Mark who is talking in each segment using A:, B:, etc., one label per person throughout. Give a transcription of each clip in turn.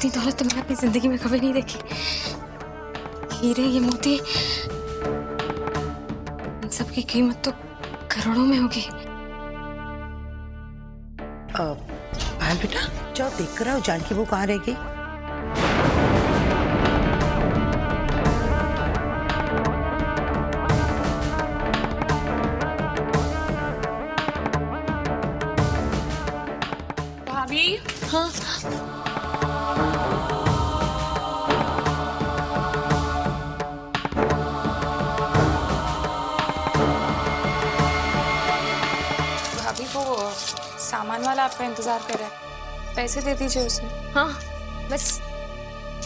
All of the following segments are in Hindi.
A: इतनी दौलत तो मैंने अपनी जिंदगी में कभी नहीं देखी। हीरे, ये मोती, इन सब की कीमत तो करोड़ों में होगी।
B: पायल बेटा, जाओ देख कर आओ जानकी वो कहाँ रहेगी।
A: भाभी, हाँ भाभी, वो सामान वाला आपका इंतजार कर रहा है, पैसे दे दीजिए उसे। हाँ, बस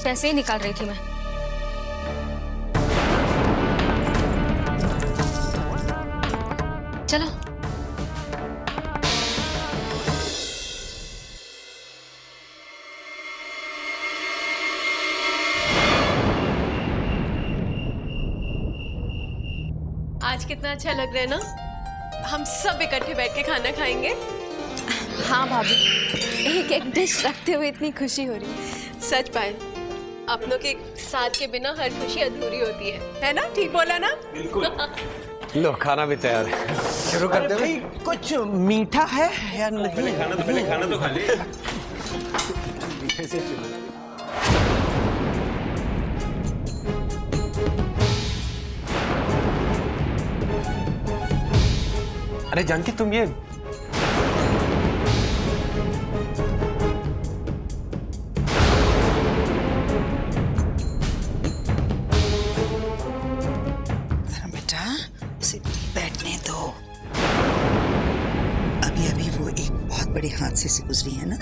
A: पैसे ही निकाल रही थी मैं। चलो।
C: आज कितना अच्छा लग रहा है ना, हम सब इकट्ठे बैठ के खाना खाएंगे।
A: हाँ भाभी, एक एक डिश रखते हुए इतनी खुशी हो रही है।
C: सच पायल, अपनों के साथ के बिना हर खुशी अधूरी होती है ना? ठीक बोला ना?
D: बिल्कुल। लो खाना भी तैयार है, शुरू करते हैं।
B: कुछ मीठा है या नहीं?
D: पहले खाना तो खा ले। अरे जानकी, तुम ये
B: बेटा, उसे बैठने दो। अभी अभी वो एक बहुत बड़े हादसे से गुजरी है ना,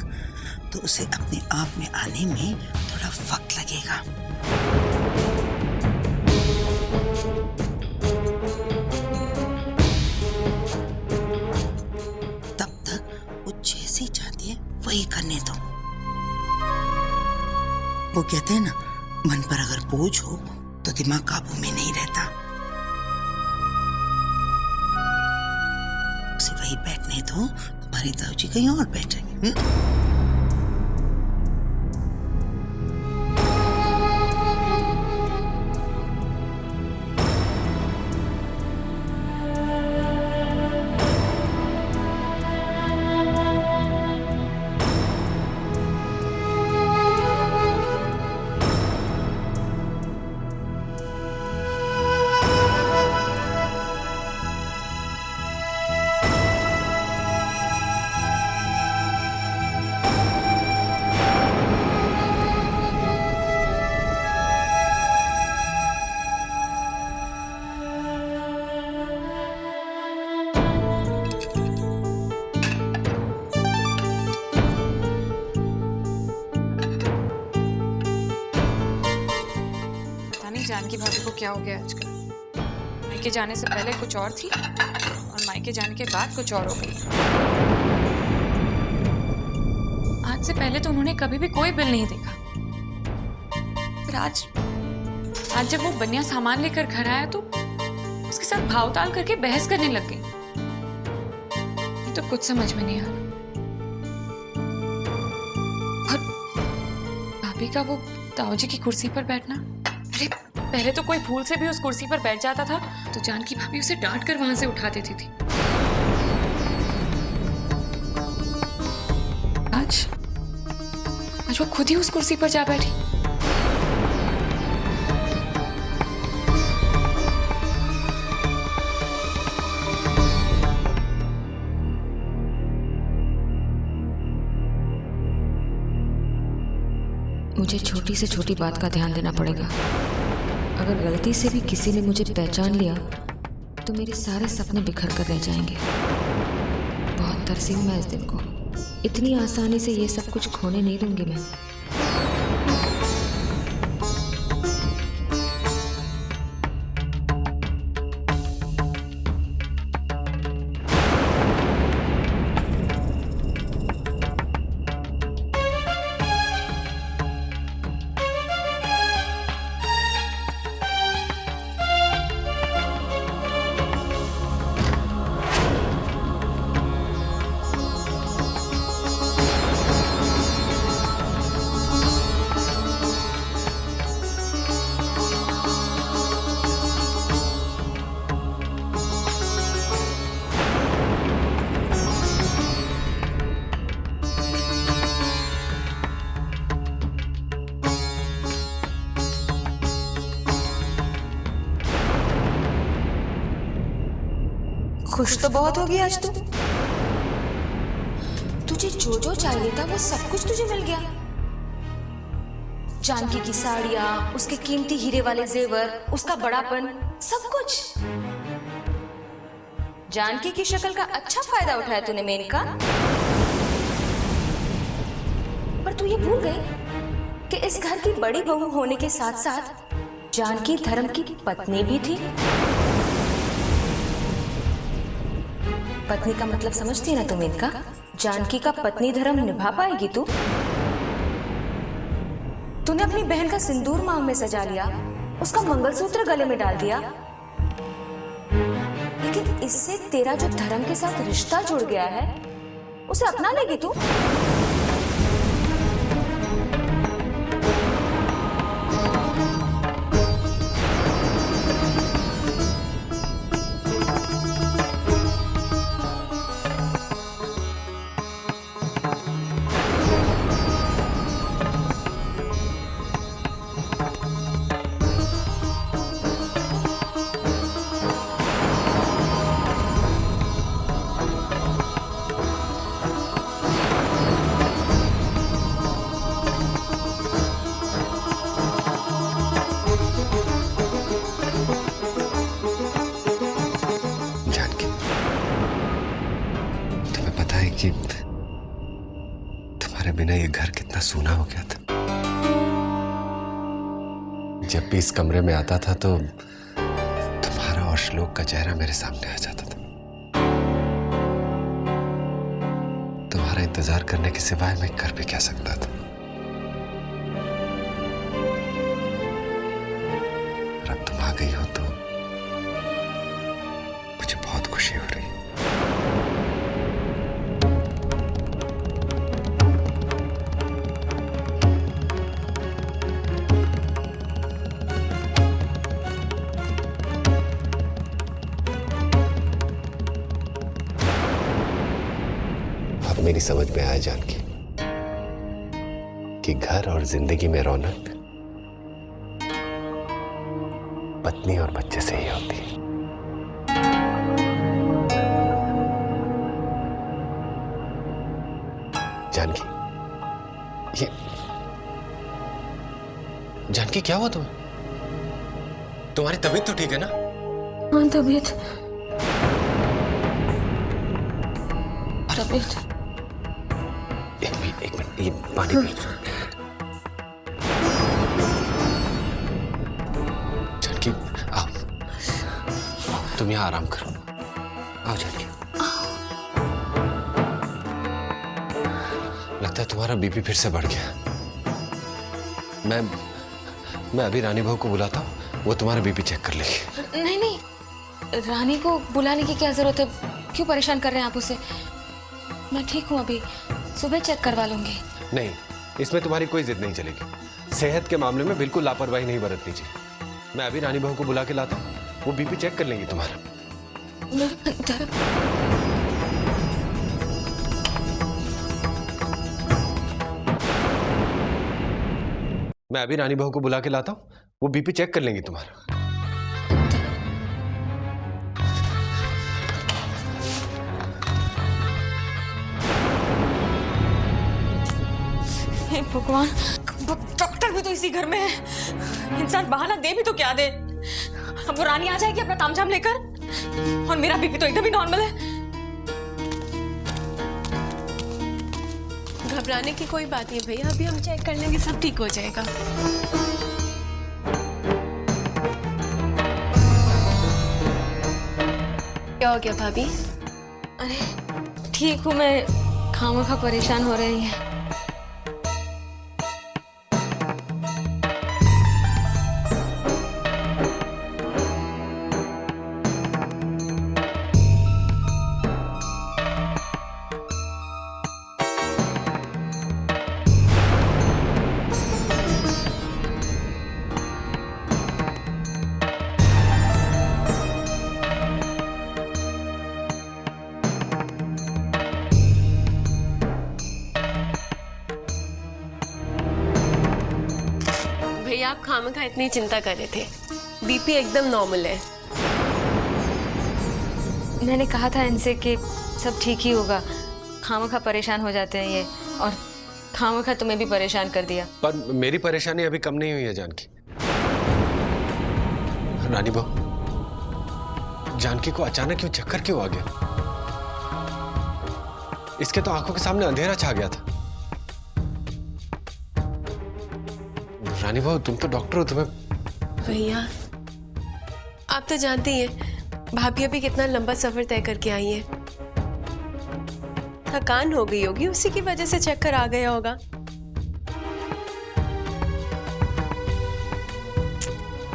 B: तो उसे अपने आप में आने में थोड़ा वक्त लगेगा। तब तक वो जैसी चाहती है वही करने दो। वो कहते हैं ना, मन पर अगर बोझ हो तो दिमाग काबू में नहीं रहता। उसे वही बैठने दो, तुम्हारी ताऊ जी कहीं और बैठेंगे।
A: जानकी भाभी को क्या हो गया आजकल? मायके जाने से पहले कुछ और थी और मायके जाने के बाद कुछ और हो गई। आज से पहले तो उन्होंने कभी भी कोई बिल नहीं देखा, फिर आज जब वो बनिया सामान लेकर घर आया तो उसके साथ भावताल करके बहस करने लग गई। ये तो कुछ समझ में नहीं आ रहा। और भाभी का वो ताऊ जी की कुर्सी पर बैठना, अरे पहले तो कोई भूल से भी उस कुर्सी पर बैठ जाता था तो जानकी भाभी उसे डांट कर वहां से उठा देती थी। आज वो खुद ही उस कुर्सी पर जा बैठी। मुझे छोटी से छोटी बात का ध्यान देना पड़ेगा। अगर गलती से भी किसी ने मुझे पहचान लिया तो मेरे सारे सपने बिखर कर रह जाएंगे। बहुत तरसी हूं मैं इस दिन को। इतनी आसानी से ये सब कुछ खोने नहीं दूंगी मैं। खुश तो बहुत होगी आज तू। तुझे जो जो चाहिए था वो सब कुछ तुझे मिल गया। जानकी की साड़ियां, उसके कीमती हीरे वाले जेवर, उसका बड़ापन, सब कुछ। जानकी की शक्ल का अच्छा फायदा उठाया तूने मेनका। पर तू ये भूल गई कि इस घर की बड़ी बहू होने के साथ साथ जानकी धर्म की पत्नी भी थी। पत्नी का मतलब समझती ना तू मेनका? जानकी का पत्नी धर्म निभा पाएगी तू? तूने अपनी बहन का सिंदूर मांग में सजा लिया, उसका मंगलसूत्र गले में डाल दिया, लेकिन इससे तेरा जो धर्म के साथ रिश्ता जुड़ गया है उसे अपना लेगी तू?
D: कि तुम्हारे बिना ये घर कितना सूना हो गया था। जब भी इस कमरे में आता था तो तुम्हारा और श्लोक का चेहरा मेरे सामने आ जाता था। तुम्हारा इंतजार करने के सिवाय मैं कर भी क्या सकता था। और अब तुम आ गई हो तो मुझे बहुत खुशी हो रही है। मेरी समझ में आया जानकी कि घर और जिंदगी में रौनक पत्नी और बच्चे से ही होती है। जानकी, ये जानकी क्या हुआ तुम्हें? तुम्हारी तबीयत तो ठीक है ना?
A: हाँ, तबीयत
D: एक मिनट ये पानी पी। जानकी आओ, तुम यहाँ आराम करो। आओ जानकी। लगता है तुम्हारा बीपी फिर से बढ़ गया। मैं अभी रानी बहू को बुलाता हूँ, वो तुम्हारा बीपी चेक कर लेगी।
A: नहीं नहीं, रानी को बुलाने की क्या जरूरत है? क्यों परेशान कर रहे हैं आप उसे? मैं ठीक हूँ, अभी सुबह चेक करवा लूंगी।
D: नहीं, इसमें तुम्हारी कोई जिद नहीं चलेगी। सेहत के मामले में बिल्कुल लापरवाही नहीं बरतनी चाहिए। मैं अभी रानी बहू को बुला के लाता हूँ, वो बीपी चेक कर लेंगी तुम्हारा। मैं अभी रानी बहू को बुला के लाता हूँ, वो बीपी चेक कर लेंगी तुम्हारा।
A: भगवान, डॉक्टर भी तो इसी घर में है। इंसान बहाना दे भी तो क्या दे। अब वो रानी आ जाएगी अपना तामझाम लेकर, और मेरा बीपी तो एकदम ही नॉर्मल है।
C: घबराने की कोई बात नहीं भैया, अभी हम चेक कर लेंगे, सब ठीक हो जाएगा। क्या हो गया भाभी?
A: अरे ठीक हूँ मैं, खामखा परेशान हो रही है।
C: भैया आप खामखा इतनी चिंता कर रहे थे, बीपी एकदम नॉर्मल है।
A: मैंने कहा था इनसे कि सब ठीक ही होगा, खामखा परेशान हो जाते हैं ये, और खामखा तुम्हें भी परेशान कर दिया।
D: पर मेरी परेशानी अभी कम नहीं हुई है जानकी। रानी बहू, जानकी को अचानक क्यों चक्कर क्यों आ गया? इसके तो आंखों के सामने अंधेरा छा गया था। रानी बहू, तुम तो डॉक्टर हो, तुम्हें।
C: भैया आप तो जानते ही हैं भाभी अभी कितना लंबा सफर तय करके आई है। थकान हो गई होगी, उसी की वजह से चक्कर आ गया होगा।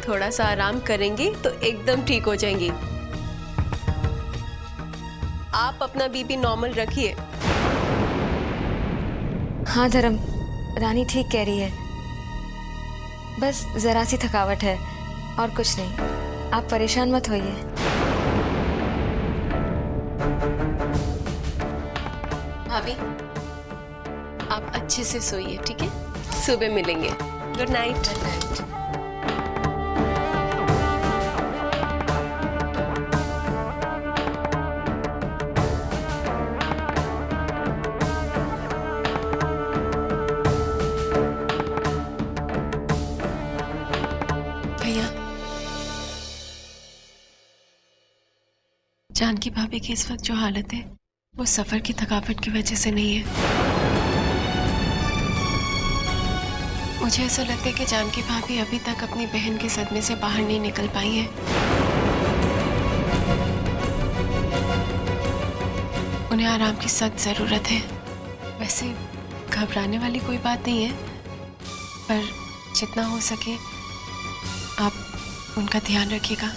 C: थोड़ा सा आराम करेंगी तो एकदम ठीक हो जाएंगी। आप अपना बीपी नॉर्मल रखिए।
A: हाँ धर्म, रानी ठीक कह रही है, बस जरा सी थकावट है और कुछ नहीं। आप परेशान मत होइए।
C: भाभी आप अच्छे से सोइए, ठीक है? सुबह मिलेंगे। Good night. भैया जानकी भाभी की इस वक्त जो हालत है वो सफर की थकावट की वजह से नहीं है। मुझे ऐसा लगता है कि जानकी भाभी अभी तक अपनी बहन के सदमे से बाहर नहीं निकल पाई है। उन्हें आराम की सख्त जरूरत है। वैसे घबराने वाली कोई बात नहीं है, पर जितना हो सके आप उनका ध्यान रखिएगा।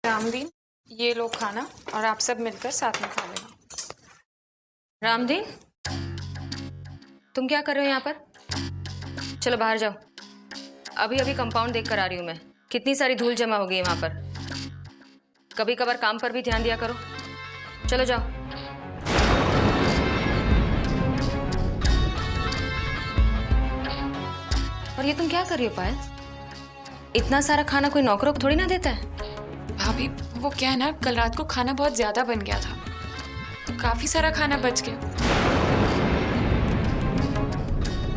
E: रामदीन, ये लो खाना और आप सब मिलकर साथ में खा लेना।
A: रामदीन, तुम क्या कर रहे हो यहाँ पर? चलो बाहर जाओ। अभी अभी कंपाउंड देख कर आ रही हूँ मैं। कितनी सारी धूल जमा हो गई है वहाँ पर। कभी कभार काम पर भी ध्यान दिया करो। चलो जाओ। और ये तुम क्या कर रही हो पायल? इतना सारा खाना कोई नौकरों को थोड़ी ना देता है।
E: भाभी वो क्या है ना, कल रात को खाना बहुत ज्यादा बन गया था तो काफी सारा खाना बच गया।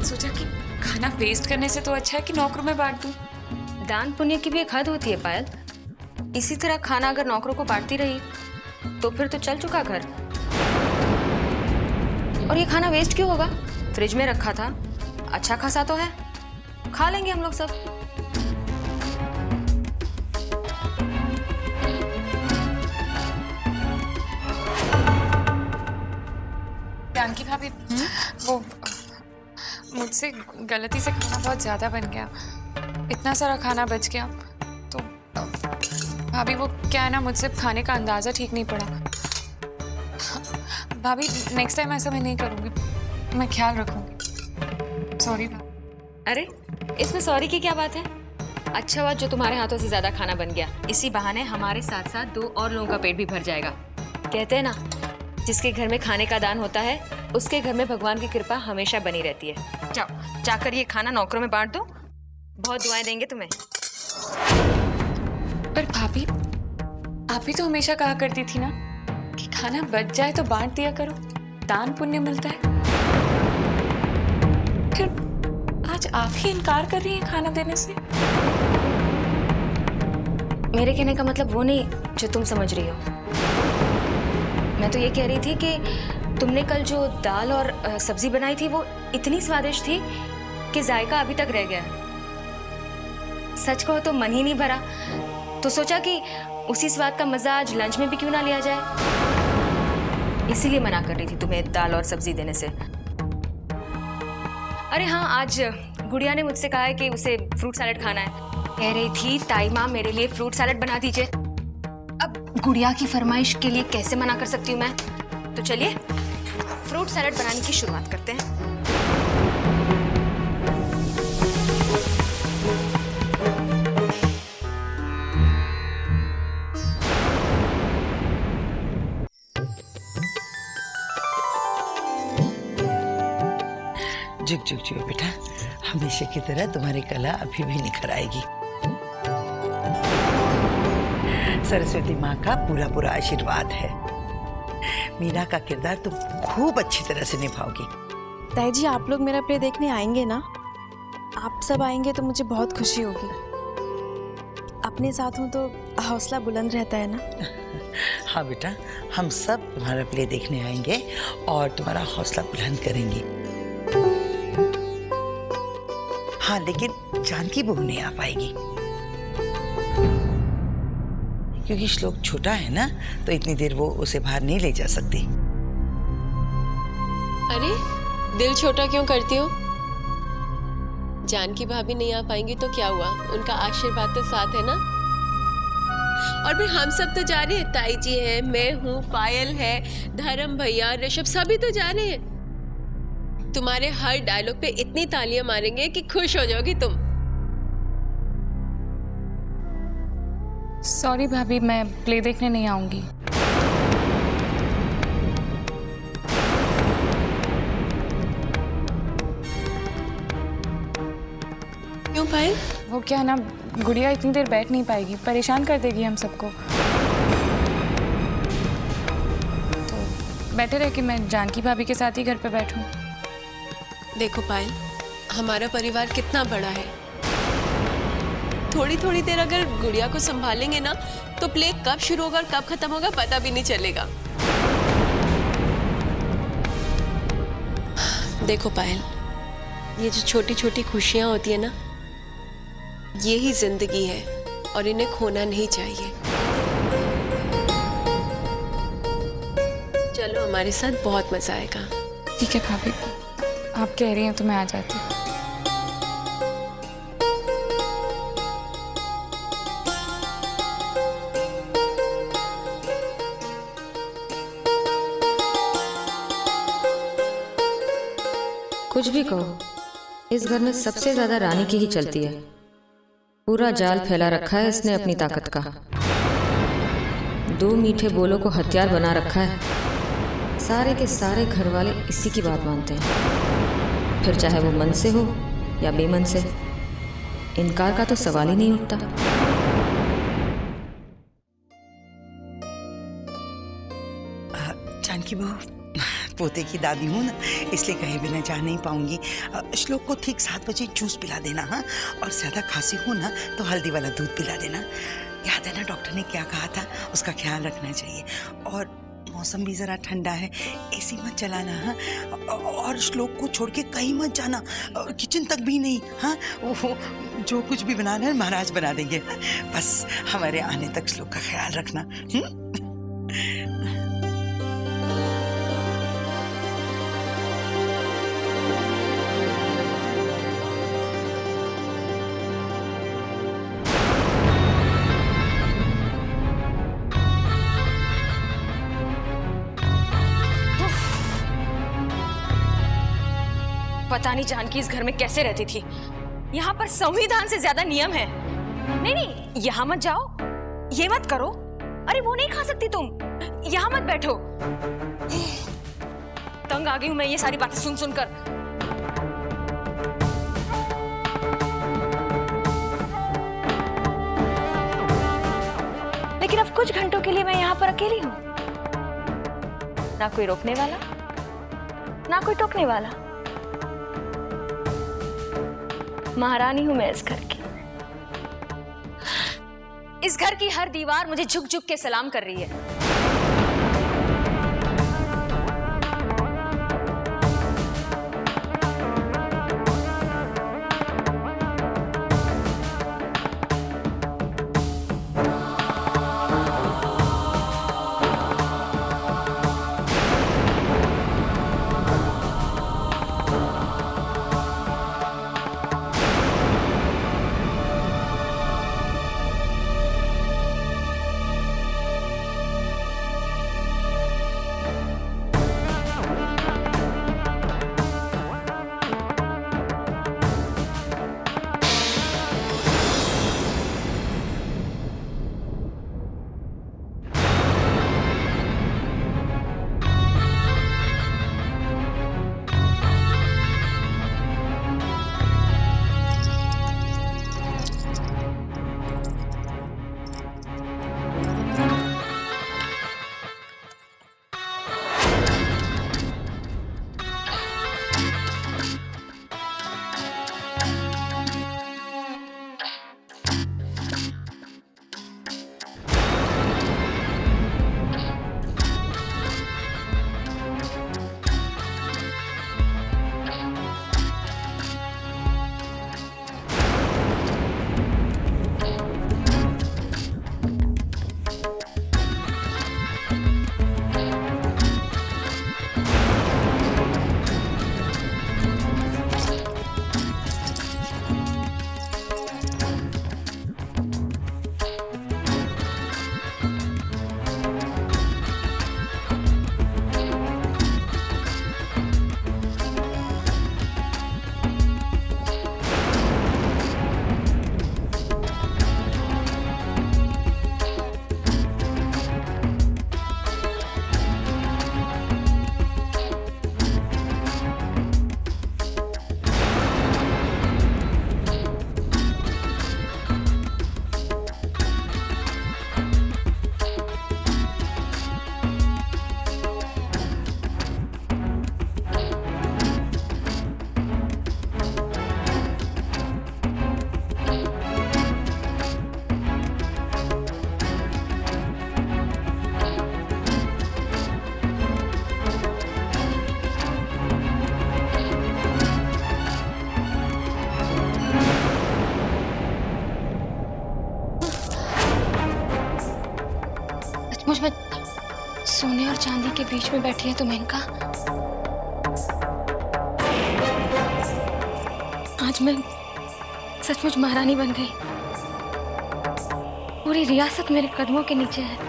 E: सोचा कि खाना वेस्ट करने से तो अच्छा है कि नौकरों में बांट दूं।
A: दान पुण्य की भी एक हद होती है पायल। इसी तरह खाना अगर नौकरों को बांटती रही तो फिर तो चल चुका घर। और ये खाना वेस्ट क्यों होगा? फ्रिज में रखा था, अच्छा खासा तो है, खा लेंगे हम लोग सब।
E: जानकी भाभी, वो मुझसे गलती से खाना बहुत ज़्यादा बन गया, इतना सारा खाना बच गया। तो भाभी वो क्या है ना, मुझसे खाने का अंदाज़ा ठीक नहीं पड़ा। भाभी नेक्स्ट टाइम ऐसा मैं नहीं करूँगी, मैं ख्याल रखूँगी। सॉरी भाभी।
A: अरे इसमें सॉरी की क्या बात है? अच्छा हुआ जो तुम्हारे हाथों से ज़्यादा खाना बन गया। इसी बहाने हमारे साथ साथ 2 और लोगों का पेट भी भर जाएगा। कहते हैं ना, जिसके घर में खाने का दान होता है उसके घर में भगवान की कृपा हमेशा बनी रहती है। जाओ, जाकर ये खाना नौकरों में बांट दो, बहुत दुआएं देंगे तुम्हें।
E: पर भाभी, आप भी तो हमेशा कहा करती थी ना कि खाना बच जाए तो बांट दिया करो, दान पुण्य मिलता है। फिर आज आप ही इनकार कर रही हैं खाना देने से?
A: मेरे कहने का मतलब वो नहीं जो तुम समझ रही हो। मैं तो ये कह रही थी कि तुमने कल जो दाल और सब्जी बनाई थी वो इतनी स्वादिष्ट थी कि जायका अभी तक रह गया। सच कहो तो मन ही नहीं भरा, तो सोचा कि उसी स्वाद का मजा आज लंच में भी क्यों ना लिया जाए। इसीलिए मना कर रही थी तुम्हें दाल और सब्जी देने से। अरे हाँ, आज गुड़िया ने मुझसे कहा है कि उसे फ्रूट सैलेड खाना है। कह रही थी ताई माँ मेरे लिए फ्रूट सैलेड बना दीजिए। अब गुड़िया की फरमाइश के लिए कैसे मना कर सकती हूँ मैं? तो चलिए फ्रूट सैलेड बनाने की शुरुआत करते हैं।
B: जुग जुग जुग बेटा, हमेशा की तरह तुम्हारी कला अभी भी निखर आएगी। सरस्वती माँ का पूरा पूरा आशीर्वाद है। मीना का किरदार तुम खूब अच्छी तरह से निभाओगी।
F: ताई जी, आप लोग मेरा प्ले देखने आएंगे ना? आप सब आएंगे तो मुझे बहुत खुशी होगी। अपने साथ हूँ तो हौसला बुलंद रहता है ना।
B: हाँ बेटा, हम सब तुम्हारा प्ले देखने आएंगे और तुम्हारा हौसला बुलंद करेंगे। हाँ, लेकिन जानकी बहू नहीं आ पाएगी क्योंकि श्लोक छोटा है ना, तो इतनी देर वो उसे बाहर नहीं ले जा सकती।
C: अरे दिल छोटा क्यों करती हो? जानकी भाभी नहीं आ पाएंगी तो क्या हुआ, उनका आशीर्वाद तो साथ है ना। और भी हम सब तो जा रहे हैं, ताई जी है, मैं हूँ, पायल है, धर्म भैया, ऋषभ, सभी तो जा रहे हैं। तुम्हारे हर डायलॉग पे इतनी तालियां मारेंगे कि खुश हो जाओगी तुम।
E: सॉरी भाभी, मैं प्ले देखने नहीं आऊंगी।
C: क्यों पायल?
E: वो क्या ना, गुड़िया इतनी देर बैठ नहीं पाएगी, परेशान कर देगी हम सबको। तो बेटर है कि मैं जानकी भाभी के साथ ही घर पे बैठूं।
C: देखो पायल, हमारा परिवार कितना बड़ा है। थोड़ी थोड़ी देर अगर गुड़िया को संभालेंगे ना तो प्ले कब शुरू होगा और कब खत्म होगा पता भी नहीं चलेगा। देखो पायल, ये जो छोटी छोटी खुशियां होती है ना, ये ही जिंदगी है और इन्हें खोना नहीं चाहिए। चलो हमारे साथ, बहुत मजा आएगा।
E: ठीक है भाभी, आप कह रही हैं तो मैं आ जाती हूँ।
A: कुछ भी कहो, इस घर में सबसे ज्यादा रानी की ही चलती है। पूरा जाल फैला रखा है इसने अपनी ताकत का। 2 मीठे बोलों को हथियार बना रखा है। सारे के सारे घर वाले इसी की बात मानते हैं, फिर चाहे वो मन से हो या बेमन से। इनकार का तो सवाल ही नहीं उठता।
B: जानकी बहू, पोते की दादी हूँ ना, इसलिए कहीं बिना जा नहीं पाऊंगी। श्लोक को ठीक 7 बजे जूस पिला देना। हाँ, और ज्यादा खांसी हो ना तो हल्दी वाला दूध पिला देना। याद है ना डॉक्टर ने क्या कहा था, उसका ख्याल रखना चाहिए। और मौसम भी जरा ठंडा है, एसी मत चलाना। हाँ, और श्लोक को छोड़ के कहीं मत जाना, किचन तक भी नहीं। हाँ, वो जो कुछ भी बनाना है महाराज बना देंगे। बस हमारे आने तक श्लोक का ख्याल रखना।
A: पता नहीं जानकी इस घर में कैसे रहती थी। यहाँ पर संविधान से ज्यादा नियम है। नहीं नहीं, यहाँ मत जाओ, ये मत करो। अरे वो नहीं खा सकती तुम, यहाँ मत बैठो। तंग आ गई हूं मैं ये सारी बातें सुन सुनकर। लेकिन अब कुछ घंटों के लिए मैं यहाँ पर अकेली हूँ, ना कोई रोकने वाला, ना कोई टोकने वाला।
G: महारानी हूं मैं इस घर की। इस घर की हर दीवार मुझे झुक झुक के सलाम कर रही है। मुझ में सोने और चांदी के बीच में बैठी है तुम इनका। आज मैं सचमुच महारानी बन गई। पूरी रियासत मेरे कदमों के नीचे है।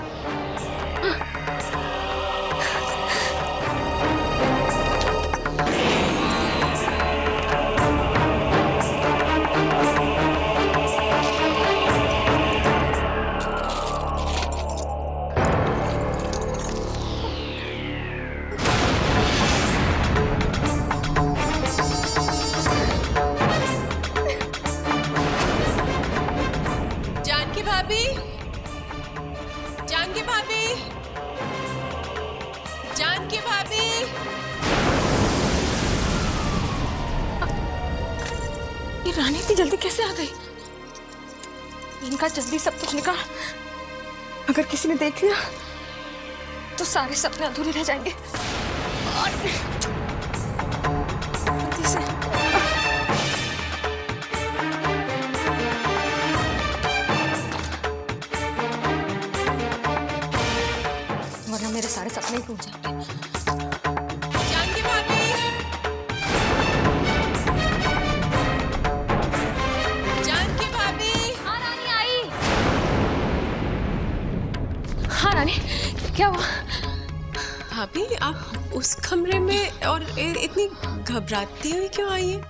C: जानकी भाभी,
E: ये रानी इतनी जल्दी कैसे आ गई? इनका जल्दी सब कुछ निकाल। अगर किसी ने देख लिया तो सारे सपने अधूरे रह जाएंगे। और जल्दी से वरना मेरे सारे सपने ही टूट जाएंगे।
C: जानकी भाभी, जानकी भाभी।
G: हाँ रानी आई। हाँ रानी, क्या हुआ?
C: भाभी आप उस कमरे में और इतनी घबराती हुई क्यों आई है?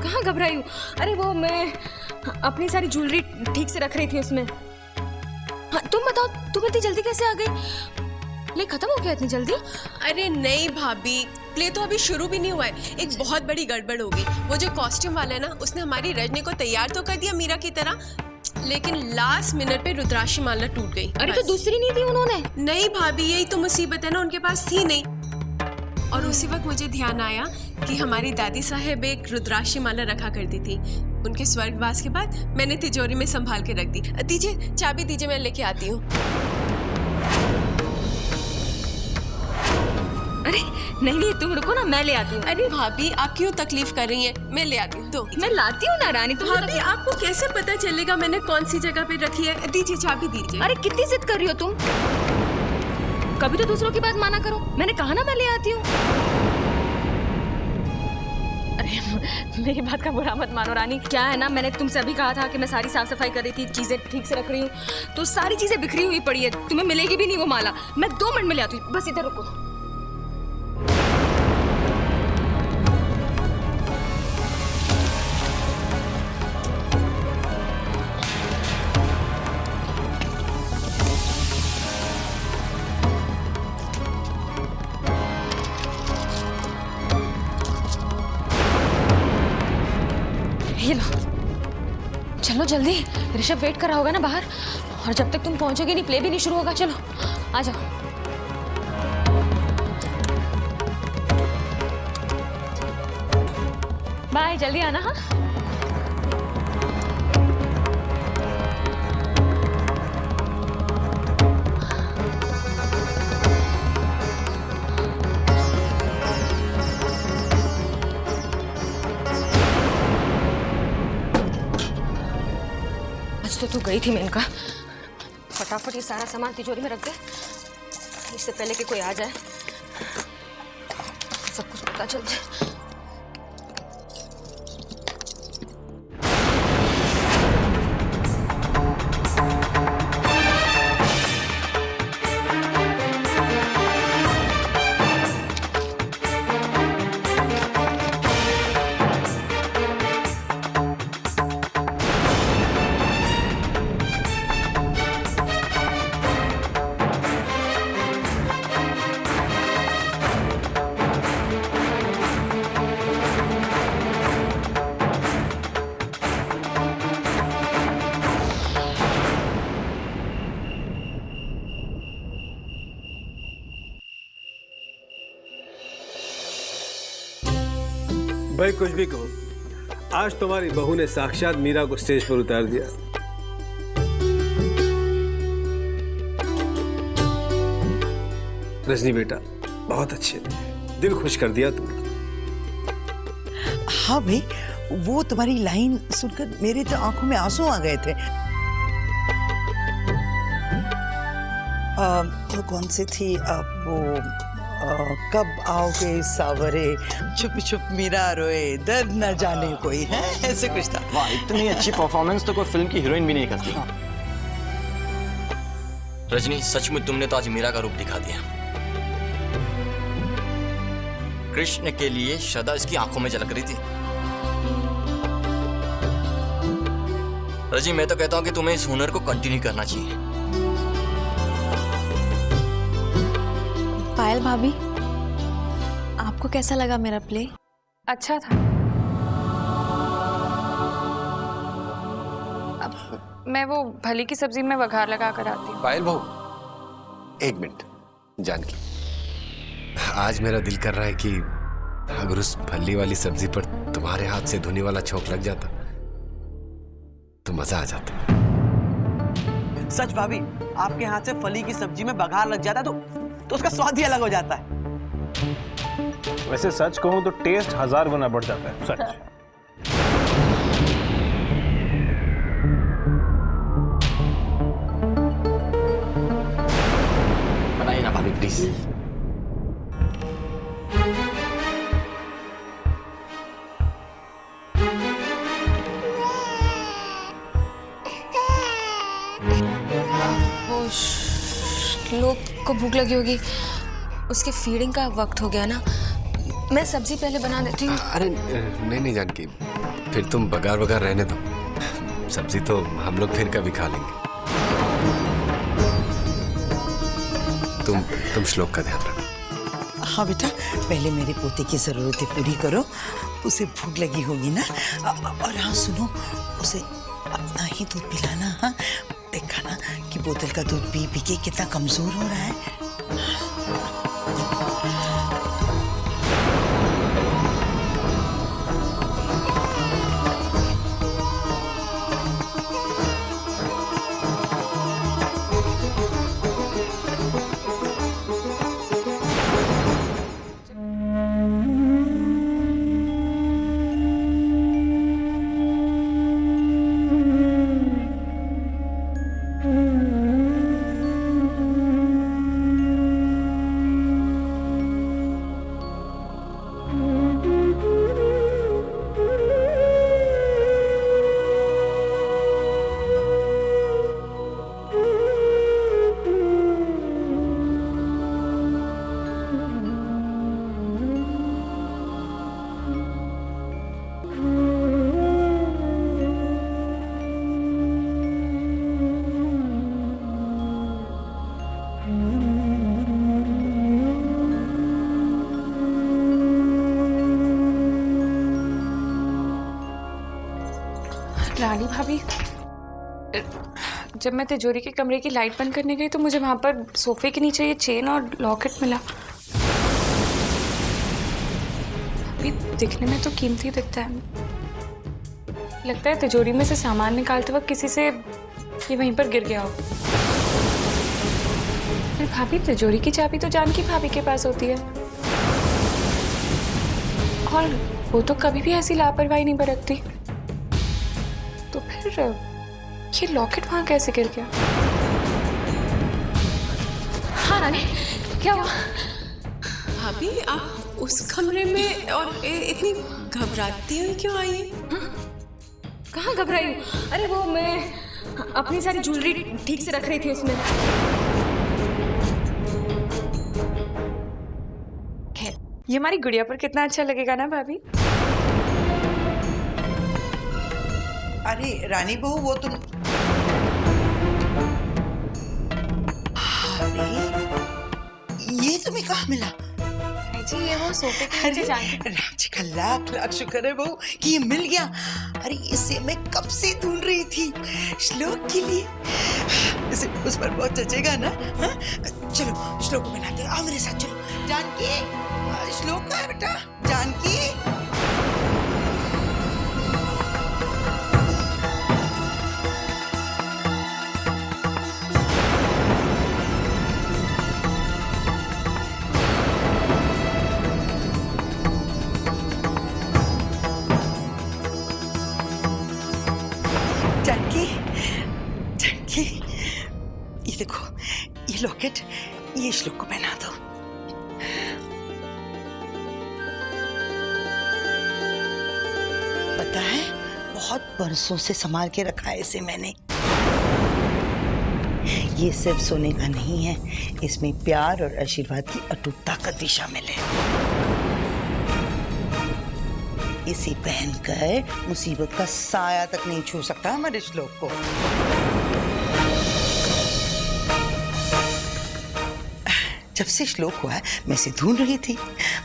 E: कहाँ घबराई हूँ? अरे वो मैं अपनी सारी ज्वेलरी ठीक से रख रही थी उसमें। हाँ, तुम बताओ, तुम इतनी जल्दी कैसे आ गई? प्ले खत्म हो गया इतनी जल्दी?
C: अरे नहीं भाभी, प्ले तो अभी शुरू भी नहीं हुआ है। एक बहुत बड़ी गड़बड़ हो गई। वो जो कॉस्ट्यूम वाला है ना, उसने हमारी रजनी को तैयार तो कर दिया मीरा की तरह, लेकिन लास्ट मिनट पे रुद्राक्षी माला टूट गई।
E: अरे तो दूसरी नहीं दी उन्होंने?
C: नहीं भाभी, यही तो मुसीबत है ना, उनके पास थी नहीं। और उसी वक्त मुझे ध्यान आया कि हमारी दादी साहेब एक रुद्राक्षी माला रखा करती थी। उनके स्वर्गवास के बाद मैंने तिजोरी में संभाल के रख दी। दीजिए चाबी दीजिए, मैं लेके आती हूँ।
A: अरे नहीं नहीं, तुम रुको ना, मैं ले आती हूँ।
C: अरे भाभी आप क्यों तकलीफ कर रही हैं? मैं ले आती हूँ। तो
A: मैं लाती हूँ ना रानी, तुम
C: भाभी आपको कैसे पता चलेगा मैंने कौन सी जगह पे रखी है? दीजिए चाबी दीजिए।
A: अरे कितनी जिद कर रही हो तुम? कभी तो दूसरों की बात माना करो। मैंने कहा ना मैं ले आती हूँ। अरे मेरी बात का बुरा मत मानो रानी। क्या है ना, मैंने तुमसे अभी कहा था कि मैं सारी साफ सफाई कर रही थी, चीजें ठीक से रख रही हूँ, तो सारी चीजें बिखरी हुई पड़ी है। तुम्हें मिलेगी भी नहीं वो माला। मैं 2 मिनट में ले आती हूँ, बस इधर रुको। ये लो, चलो जल्दी, ऋषभ वेट कर रहा होगा ना बाहर, और जब तक तुम पहुंचोगे नहीं प्ले भी नहीं शुरू होगा। चलो आ जाओ। बाय, जल्दी आना। हाँ तो तू गई थी मेनका, फटाफट ये सारा सामान तिजोरी में रख दे, इससे पहले कि कोई आ जाए, सब कुछ पता चल जाए।
H: भाई कुछ भी कहो, आज तुम्हारी बहू ने साक्षात मीरा को स्टेज पर उतार दिया। रजनी बेटा बहुत अच्छे, दिल खुश कर दिया तुमने।
B: हाँ भाई, वो तुम्हारी लाइन सुनकर मेरे तो आंखों में आंसू आ गए थे। वो कौन सी थी कब आओगे सावरे, चुप चुप मीरा रोए, दर्द न जाने कोई, है ऐसे कुछ था।
I: वाह, इतनी अच्छी परफॉर्मेंस तो कोई फिल्म की हीरोइन भी नहीं करती। रजनी, सचमुच तुमने तो आज मीरा का रूप दिखा दिया। कृष्ण के लिए श्रद्धा इसकी आंखों में झलक रही थी। रजनी, मैं तो कहता हूं कि तुम्हें इस हुनर को कंटिन्यू करना चाहिए।
F: पायल भाभी, आपको कैसा लगा मेरा प्ले?
E: अच्छा था। अब मैं वो भली की सब्जी में वघार लगा कर आती हूँ।
D: पायल बहू, 1 मिनट। जानकी, आज मेरा दिल कर रहा है कि अगर उस फली वाली सब्जी पर तुम्हारे हाथ से धुनी वाला छोंक लग जाता तो मजा आ जाता।
I: सच भाभी, आपके हाथ से फली की सब्जी में बघार लग जाता तो उसका स्वाद ही अलग हो जाता है।
J: वैसे सच कहूं तो टेस्ट 1000 गुना बढ़ जाता है, सच।
I: बनाइए ना भाभी प्लीज।
A: लोग को भूख लगी होगी, उसके फीडिंग का वक्त हो गया ना। मैं सब्जी पहले बना देती हूँ।
D: अरे नहीं नहीं जानकी, फिर तुम बघार बघार रहने दो, सब्जी तो हम लोग फिर कभी खा लेंगे। तुम श्लोक का ध्यान रखो।
B: हाँ बेटा, पहले मेरे पोते की जरूरतें पूरी करो, उसे भूख लगी होगी ना। और हाँ सुनो, उसे अपना ही दूध पिलाना। हाँ, देखा ना कि बोतल का दूध पी पी के कितना कमजोर हो रहा है।
E: भाभी, जब मैं तिजोरी के कमरे की लाइट बंद करने गई तो मुझे वहां पर सोफे के नीचे ये चेन और लॉकेट मिला। अभी दिखने में तो कीमती दिखता है, लगता है तिजोरी में से सामान निकालते वक्त किसी से ये वहीं पर गिर गया हो। फिर भाभी, तिजोरी की चाबी तो जानकी भाभी के पास होती है और वो तो कभी भी ऐसी लापरवाही नहीं बरतती। तो फिर ये लॉकेट वहां कैसे गिर गया? हाँ रानी, क्या हुआ?
C: भाभी, आप उस कमरे में और इतनी घबराती हुई क्यों आई हैं?
E: कहाँ घबराई हूँ? अरे वो मैं अपनी सारी ज्वेलरी ठीक से रख रही थी उसमें। खैर, ये हमारी गुड़िया पर कितना अच्छा लगेगा ना भाभी?
B: अरे रानी बहू, वो तुम, अरे ये तुम्हें कहाँ मिला?
E: जी ये वो सोफे के नीचे
B: राम जी का लाख लाख शुक्र है बहू कि ये मिल गया। अरे इसे मैं कब से ढूंढ रही थी श्लोक के लिए। इसे उस पर बहुत जचेगा ना। हाँ? चलो श्लोक को बनाते हैं, आओ मेरे साथ चलो। जानकी, श्लोक का है बेटा, जानकी। जानकी, जानकी, ये देखो, ये लॉकेट, ये श्लोक को पहना दो। पता है, बहुत बरसों से संभाल के रखा है इसे मैंने। ये सिर्फ सोने का नहीं है, इसमें प्यार और आशीर्वाद की अटूट ताकत भी शामिल है। इसे पहनकर मुसीबत का साया तक नहीं छू सकता हमारे श्लोक को। जब से श्लोक हुआ है मैं इसे ढूंढ रही थी,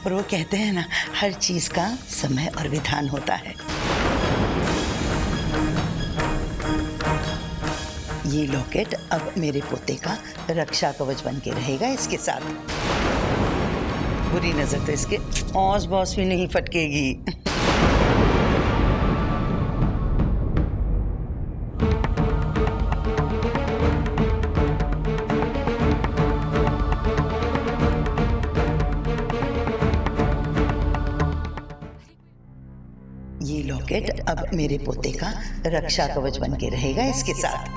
B: और वो कहते हैं ना, हर चीज का समय और विधान होता है। ये लॉकेट अब मेरे पोते का रक्षा कवच बन के रहेगा इसके साथ। बुरी नजर तो इसके औस बॉस भी नहीं फटकेगी। ये लॉकेट अब मेरे पोते का रक्षा कवच बन के रहेगा इसके साथ।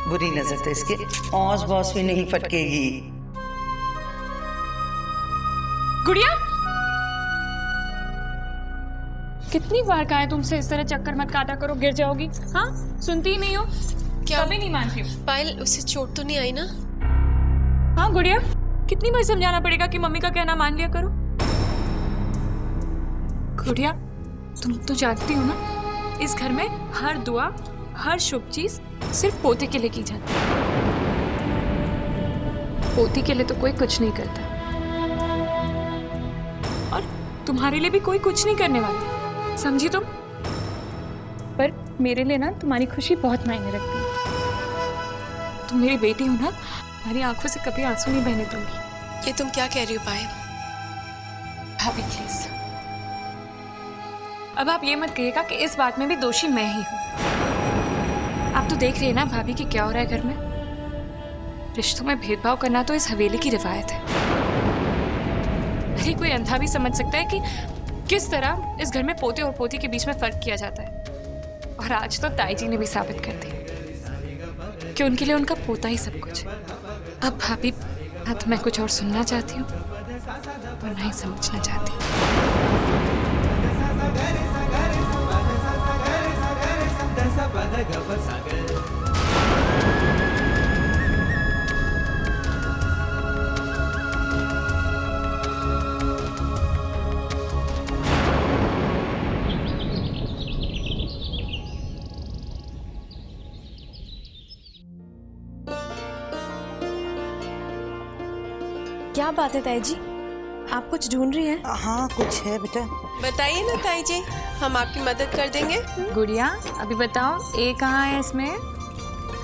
B: बुरी नजर तो इसके औस बॉस भी नहीं फटकेगी।
E: गुड़िया, कितनी बार कहा है तुमसे इस तरह चक्कर मत काटा करो, गिर जाओगी। हाँ, सुनती ही नहीं हो,
C: क्या?
E: कभी नहीं मानती हो।
C: पायल, उसे चोट तो नहीं आई ना?
E: हाँ गुड़िया, कितनी बार समझाना पड़ेगा कि मम्मी का कहना मान लिया करो। गुड़िया, तुम तो जानती हो ना, इस घर में हर दुआ, हर शुभ चीज सिर्फ पोते के लिए की जाती है। पोती के लिए तो कोई कुछ नहीं करता, और तुम्हारे लिए भी कोई कुछ नहीं करने वाला, समझी तुम? पर मेरे लिए ना तुम्हारी खुशी बहुत मायने रखती है। तुम मेरी बेटी हो ना, तुम्हारी आंखों से कभी आंसू नहीं बहने दूंगी।
C: ये तुम क्या कह रही हो पायल?
E: भाभी प्लीज, अब आप ये मत कहिएगा कि इस बात में भी दोषी मैं ही हूं। आप तो देख रही है ना भाभी कि क्या हो रहा है घर में। रिश्तों में भेदभाव करना तो इस हवेली की रिवायत है। अरे कोई अंधा भी समझ सकता है कि किस तरह इस घर में पोते और पोती के बीच में फर्क किया जाता है। और आज तो ताई जी ने भी साबित कर दिया कि उनके लिए उनका पोता ही सब कुछ है। अब भाभी, ना तो मैं कुछ और सुनना चाहती हूँ और ना ही समझना चाहती हूँ।
F: क्या बात है ताई जी, आप कुछ ढूंढ रही हैं?
B: हाँ कुछ है बेटा।
C: बताइए ना ताई जी। हम आपकी मदद कर देंगे।
E: गुड़िया अभी बताओ ए कहाँ है इसमें?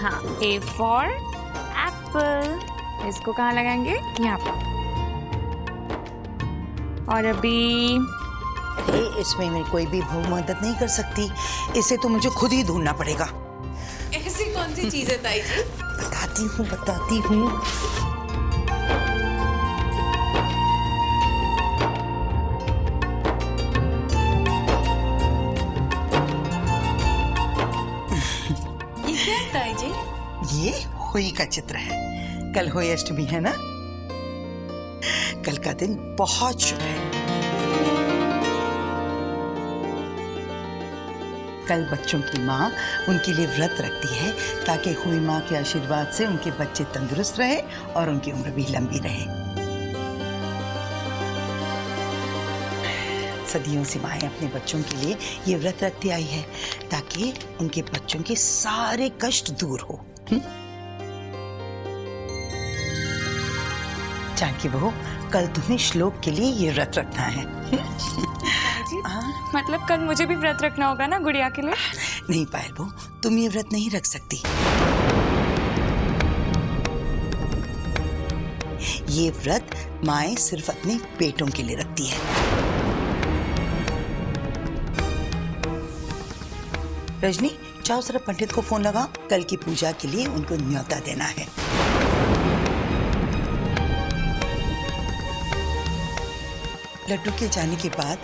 E: हाँ, ए फॉर एप्पल। इसको कहाँ लगाएंगे? यहाँ पर। और अभी
B: अरे इसमें मैं कोई भी बहू मदद नहीं कर सकती, इसे तो मुझे खुद ही ढूंढना पड़ेगा।
C: ऐसी कौन सी चीज है ताई जी?
B: बताती हूँ।
C: ये क्या है ताई जी?
B: ये होली का चित्र है। कल होली अष्टमी है ना, कल का दिन बहुत शुभ है। कल बच्चों की माँ उनके लिए व्रत रखती है ताकि हुई माँ के आशीर्वाद से उनके बच्चे तंदुरुस्त रहे और उनकी उम्र भी लंबी रहे। सदियों से माएँ अपने बच्चों के लिए ये व्रत रखती आई है ताकि उनके बच्चों के सारे कष्ट दूर हो। जानकी बहू, कल तुम्हें श्लोक के लिए ये व्रत रखना है।
E: मतलब कल मुझे भी व्रत रखना होगा ना गुड़िया के लिए?
B: नहीं पायल बहू, तुम ये व्रत नहीं रख सकती। ये व्रत माएँ सिर्फ अपने बेटों के लिए रखती है। रजनी, जाओ जरा पंडित को फोन लगाओ, कल की पूजा के लिए उनको न्योता देना है। लड्डू के जाने के बाद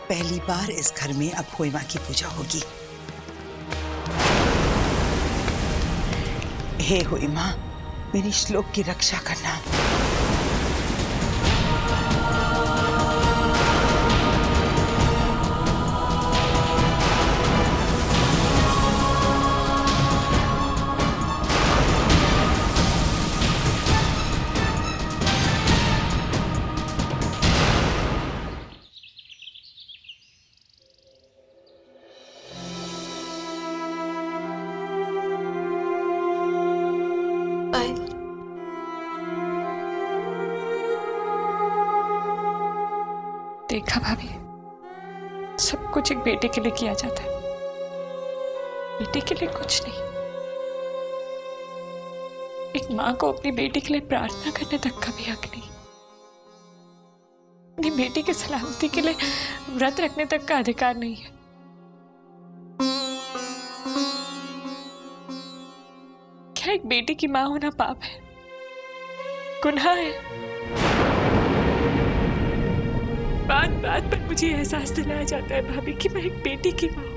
B: पहली बार इस घर में अब होली माँ की पूजा होगी। हे होली माँ, मेरी श्लोक की रक्षा करना।
E: देखा भाभी, सब कुछ एक बेटे के लिए किया जाता है, बेटे के लिए कुछ नहीं। एक माँ को अपनी बेटी के लिए प्रार्थना करने तक का भी हक नहीं, अपनी बेटी की सलामती के लिए व्रत रखने तक का अधिकार नहीं है। क्या एक बेटी की माँ होना पाप है, गुनाह है? बात बात पर मुझे एहसास दिलाया जाता है भाभी कि मैं एक बेटी की माँ हूं।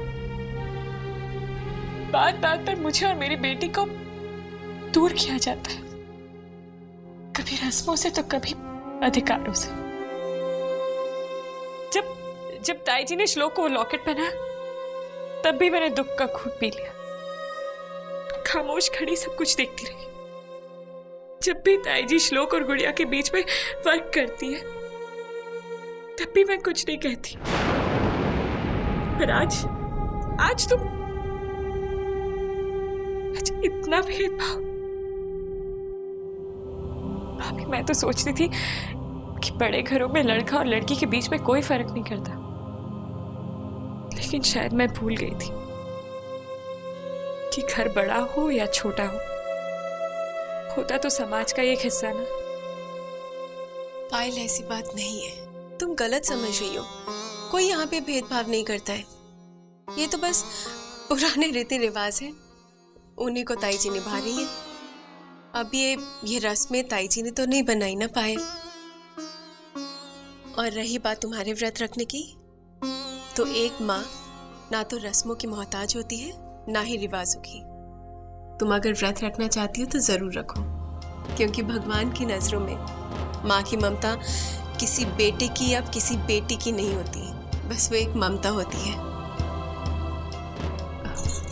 E: बात बात पर मुझे और मेरी बेटी को दूर किया जाता है, कभी रस्मों से तो कभी अधिकारों से। जब ताई जी ने श्लोक को लॉकेट पहना, तब भी मैंने दुख का घूंट पी लिया, खामोश खड़ी सब कुछ देखती रही। जब भी ताई जी श्लोक और गुड़िया के बीच में फर्क करती है, तब भी मैं कुछ नहीं कहती। पर आज तुम इतना भेदभाव। भाभी, मैं तो सोचती थी कि बड़े घरों में लड़का और लड़की के बीच में कोई फर्क नहीं करता, लेकिन शायद मैं भूल गई थी कि घर बड़ा हो या छोटा हो, होता तो समाज का एक हिस्सा ना।
C: पायल, ऐसी बात नहीं है, तुम गलत समझ रही हो। कोई यहाँ पे भेदभाव नहीं करता है, ये तो बस पुराने रीति रिवाज हैं, उन्हीं को ताई जी निभा रही है। अब ये रस्में ताई जी ने तो नहीं बनाई ना पायल। और रही बात तुम्हारे व्रत रखने की, तो एक माँ ना तो रस्मों की मोहताज होती है, ना ही रिवाजों की। तुम अगर व्रत रखना चाहती हो तो जरूर रखो, क्योंकि भगवान की नजरों में माँ की ममता किसी बेटे की, अब किसी बेटी की नहीं होती, बस वो एक ममता होती है।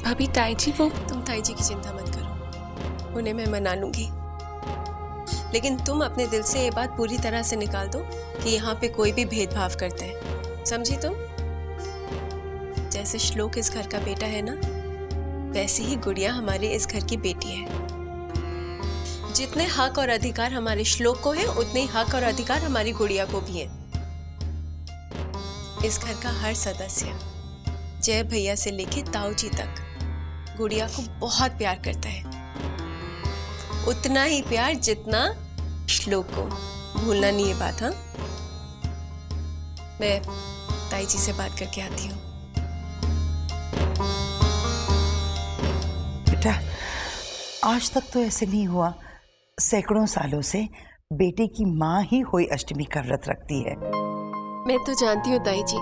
E: भाभी, ताई जी वो...
C: तुम ताई जी की चिंता मत करो, उन्हें मैं मना लूंगी। लेकिन तुम अपने दिल से ये बात पूरी तरह से निकाल दो कि यहाँ पे कोई भी भेदभाव करता है, समझी तुम? जैसे श्लोक इस घर का बेटा है ना, वैसे ही गुड़िया हमारे इस घर की बेटी है। जितने हक और अधिकार हमारे श्लोक को है, उतने ही हक और अधिकार हमारी गुड़िया को भी है। इस घर का हर सदस्य जय भैया से लेके ताऊ जी तक गुड़िया को बहुत प्यार करता है, उतना ही प्यार जितना श्लोक को। भूलना नहीं ये बात। हाँ, मैं ताई जी से बात करके आती हूँ।
B: बेटा, आज तक तो ऐसे नहीं हुआ। सैकड़ों सालों से बेटे की माँ ही होई अष्टमी का व्रत रखती है।
C: मैं तो जानती हूँ ताई जी,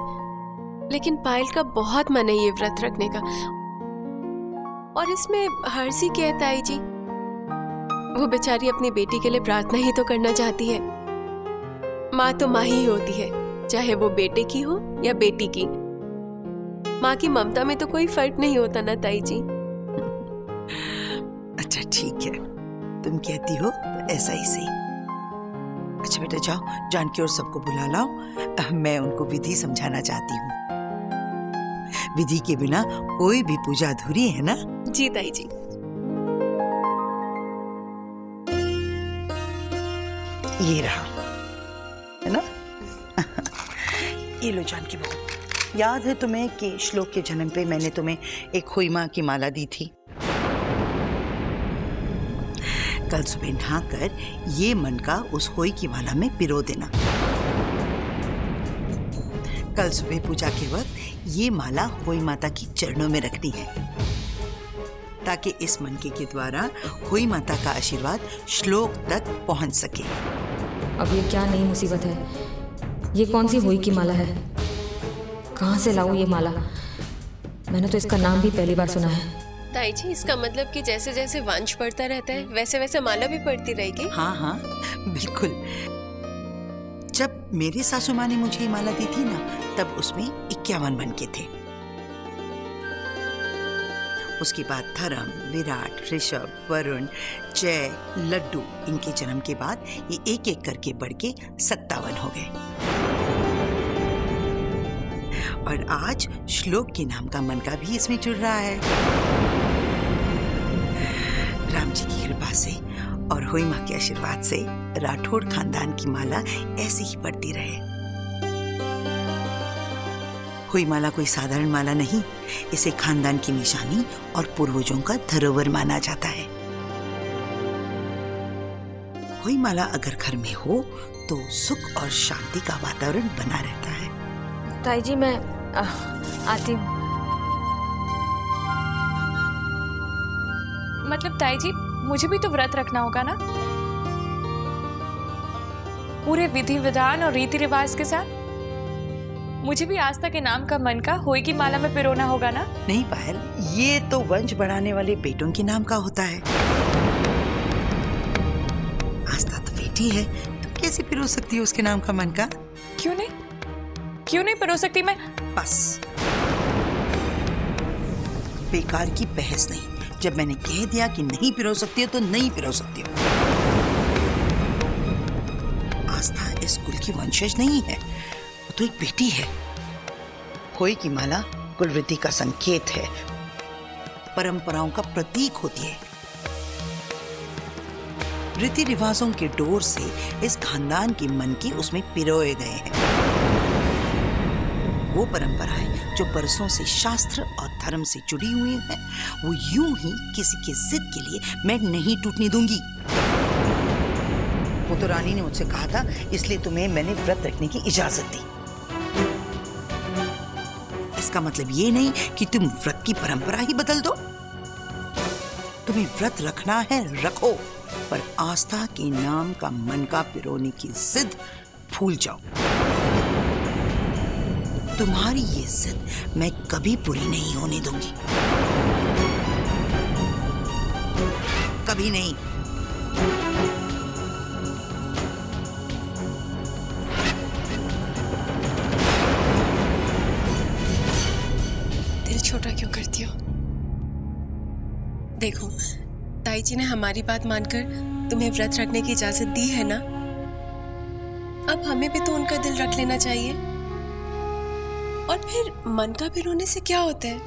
C: लेकिन पायल का बहुत मन है ये व्रत रखने का। और इसमें हर्षी क्या है ताई जी? वो बेचारी अपनी बेटी के लिए प्रार्थना ही तो करना चाहती है। माँ तो माँ ही होती है, चाहे वो बेटे की हो या बेटी की। माँ की ममता में तो कोई फर्क नहीं होता ना ताई जी।
B: अच्छा ठीक है, तुम कहती हो तो ऐसा ही सही। अच्छा बेटा जाओ, जानकी और सबको बुला लाओ। मैं उनको विधि समझाना चाहती हूँ। विधि के बिना कोई भी पूजा अधूरी है ना।
C: जी ताई जी।
B: ये रहा, है ना? ये लो जानकी बहू, याद है तुम्हें कि श्लोक के जन्म पे मैंने तुम्हें एक हुई माँ की माला दी थी? कल सुबह नहाकर ये मनका उस होई की माला में पिरो देना। कल सुबह पूजा के वक्त ये माला होई माता की चरणों में रखनी है, ताकि इस मनके के द्वारा होई माता का आशीर्वाद श्लोक तक पहुंच सके।
A: अब ये क्या नई मुसीबत है? ये कौन सी हुई की माला है? कहाँ से लाऊं ये माला? मैंने तो इसका नाम भी पहली बार सुना है।
C: ताई जी, इसका मतलब कि जैसे जैसे वंश बढ़ता रहता है वैसे वैसे माला भी बढ़ती रहेगी?
B: हाँ हाँ बिल्कुल। जब मेरी सासू माँ ने मुझे ये माला दी थी ना, तब उसमें 51 मनके थे। उसके बाद धर्म, विराट, ऋषभ, वरुण, जय, लड्डू, इनके जन्म के बाद ये एक एक करके बढ़ के 57 हो गए। और आज श्लोक के नाम का मनका भी इसमें जुड़ रहा है। राम जी की कृपा से और होई माँ के आशीर्वाद से राठौड़ खानदान की माला ऐसे ही बढ़ती रहे। होई माला कोई साधारण माला नहीं, इसे खानदान की निशानी और पूर्वजों का धरोहर माना जाता है। होई माला अगर घर में हो तो सुख और शांति का वातावरण बना रहता है।
F: ताई जी मैं आती हूँ। मतलब ताई जी, मुझे भी तो व्रत रखना होगा ना, पूरे विधि विधान और रीति रिवाज के साथ। मुझे भी आस्था के नाम का मनका होई की माला में पिरोना होगा ना?
B: नहीं पायल, ये तो वंश बढ़ाने वाले बेटों के नाम का होता है। आस्था तो बेटी है, तुम कैसे पिरो सकती हो उसके नाम का मनका?
F: क्यों नहीं पिरो सकती मैं?
B: बस बेकार की बहस नहीं। जब मैंने कह दिया कि नहीं पिरो सकती हो तो नहीं पिरो सकती हो। आस्था इस कुल की वंशज नहीं है, वो तो एक बेटी है। होई की माला कुलवृद्धि का संकेत है, परंपराओं का प्रतीक होती है। रीति रिवाजों के डोर से इस खानदान के मन की उसमें पिरोए गए हैं। वो परंपराएं जो बरसों से शास्त्र और धर्म से जुड़ी हुई हैं, वो यूं ही किसी के जिद के लिए मैं नहीं टूटने दूंगी। वो तो रानी ने मुझसे कहा था, इसलिए तुम्हें मैंने व्रत रखने की इजाजत दी। इसका मतलब ये नहीं कि तुम व्रत की परंपरा ही बदल दो। तुम्हें व्रत रखना है रखो, पर आस्था के नाम का मनका पिरोने की जिद भूल जाओ। तुम्हारी ये जिद मैं कभी पूरी नहीं होने दूंगी, कभी नहीं।
C: दिल छोटा क्यों करती हो? देखो, ताई जी ने हमारी बात मानकर तुम्हें व्रत रखने की इजाजत दी है ना, अब हमें भी तो उनका दिल रख लेना चाहिए। और फिर मन का पिरोने से क्या होता है?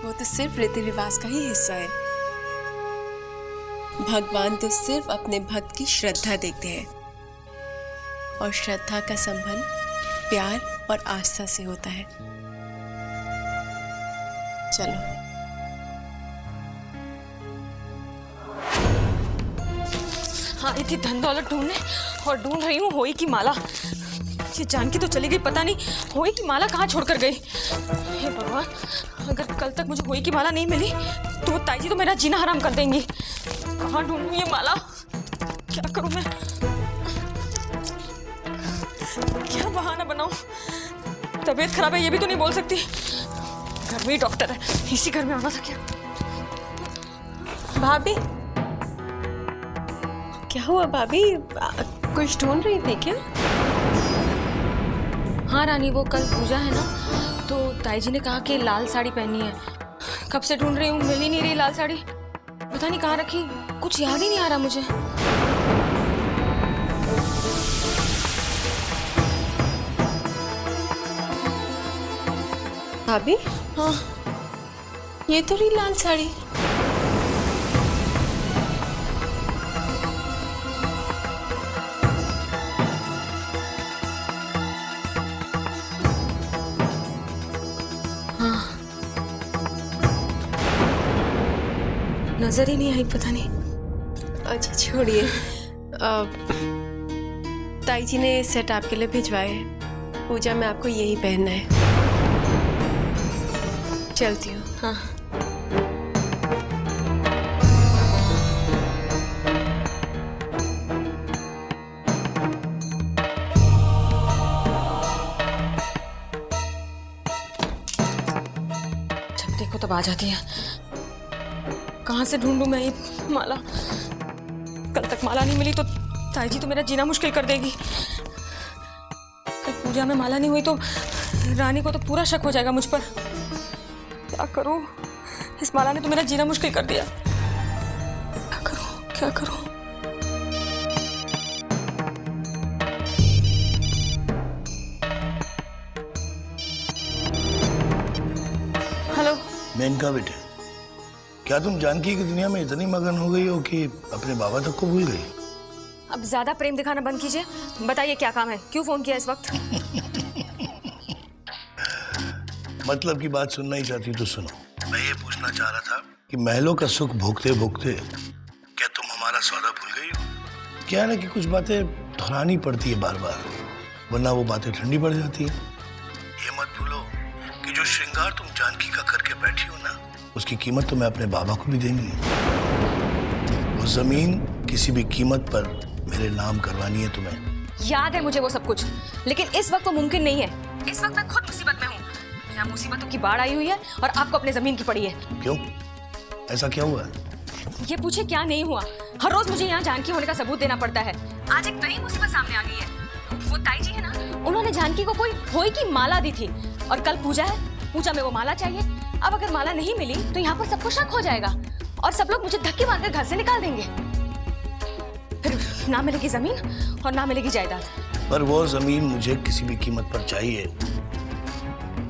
C: वो तो सिर्फ रीति रिवाज का ही हिस्सा है। भगवान तो सिर्फ अपने भक्त की श्रद्धा देखते हैं, और श्रद्धा का संबंध प्यार और आस्था से होता है। चलो।
F: हाँ, इतनी धन दौलत ढूंढने और ढूंढ रही हूँ होई की माला। ये जानकी तो चली गई, पता नहीं होई की माला कहाँ छोड़कर गई। हे भगवान, अगर कल तक मुझे होई की माला नहीं मिली तो वो ताई जी तो मेरा जीना हराम कर देंगी। कहाँ ढूंढूं ये माला? क्या करूं मैं? क्या बहाना बनाऊं? तबीयत खराब है ये भी तो नहीं बोल सकती। घर में ही डॉक्टर है, इसी घर में आना था क्या?
C: भाभी, क्या हुआ भाभी? कुछ ढूंढ रही थी क्या?
F: हाँ रानी, वो कल पूजा है ना, तो ताई जी ने कहा कि लाल साड़ी पहननी है। कब से ढूंढ रही हूँ, मिल ही नहीं रही लाल साड़ी। पता नहीं कहाँ रखी, कुछ याद ही नहीं आ रहा मुझे।
C: भाभी,
F: हाँ,
C: ये तो रही लाल साड़ी।
F: नजर ही नहीं आई, पता नहीं।
C: अच्छा छोड़िए, ताई जी ने सेट आपके लिए भिजवाए हैं। पूजा में आपको यही पहनना है। चलती हूँ।
F: हाँ। जब देखो तब आ जाती है। कहाँ से ढूंढूं मैं ये माला? कल तक माला नहीं मिली तो ताई जी तो मेरा जीना मुश्किल कर देगी। कल पूजा में माला नहीं हुई तो रानी को तो पूरा शक हो जाएगा मुझ पर। क्या करूं? इस माला ने तो मेरा जीना मुश्किल कर दिया। क्या करूं? क्या करूं? हेलो
K: मेनका बेटे, क्या तुम जानकी की दुनिया में इतनी मगन हो गई हो कि अपने बाबा तक को भूल गई?
F: अब ज्यादा प्रेम दिखाना बंद कीजिए। बताइए क्या काम है, क्यों फोन किया इस वक्त?
K: मतलब की बात सुनना ही चाहती तो सुनो। मैं ये पूछना चाह रहा था कि महलों का सुख भोगते भोगते क्या तुम हमारा सौदा भूल गई हो? क्या है ना कि कुछ बातें दोहरानी पड़ती है बार बार, वरना वो बातें ठंडी पड़ जाती है। ये मत भूलो कि जो श्रृंगार तुम जानकी का करके बैठी हो ना, उसकी कीमत तो मैं अपने बाबा को भी देनी है। वो जमीन किसी भी कीमत पर मेरे नाम करवानी है तुम्हें।
F: याद है मुझे वो सब कुछ, लेकिन इस वक्त वो मुमकिन नहीं है। इस वक्त मैं खुद मुसीबत में हूँ। यहाँ मुसीबतों की बाढ़ आई हुई है और आपको अपने जमीन की पड़ी है।
K: क्यों? ऐसा क्या हुआ?
F: ये पूछे क्या नहीं हुआ। हर रोज मुझे यहाँ जानकी होने का सबूत देना पड़ता है। आज एक नई मुसीबत सामने आ गई है। वो ताई जी है ना, उन्होंने जानकी को कोई होई की माला दी थी और कल पूजा है, पूजा में वो माला चाहिए। अब अगर माला नहीं मिली तो यहाँ पर सबको शक हो जाएगा और सब लोग मुझे धक्के मारकर घर से निकाल देंगे। फिर ना मिलेगी जमीन और ना मिलेगी जायदाद।
K: पर वो जमीन मुझे किसी भी कीमत पर चाहिए।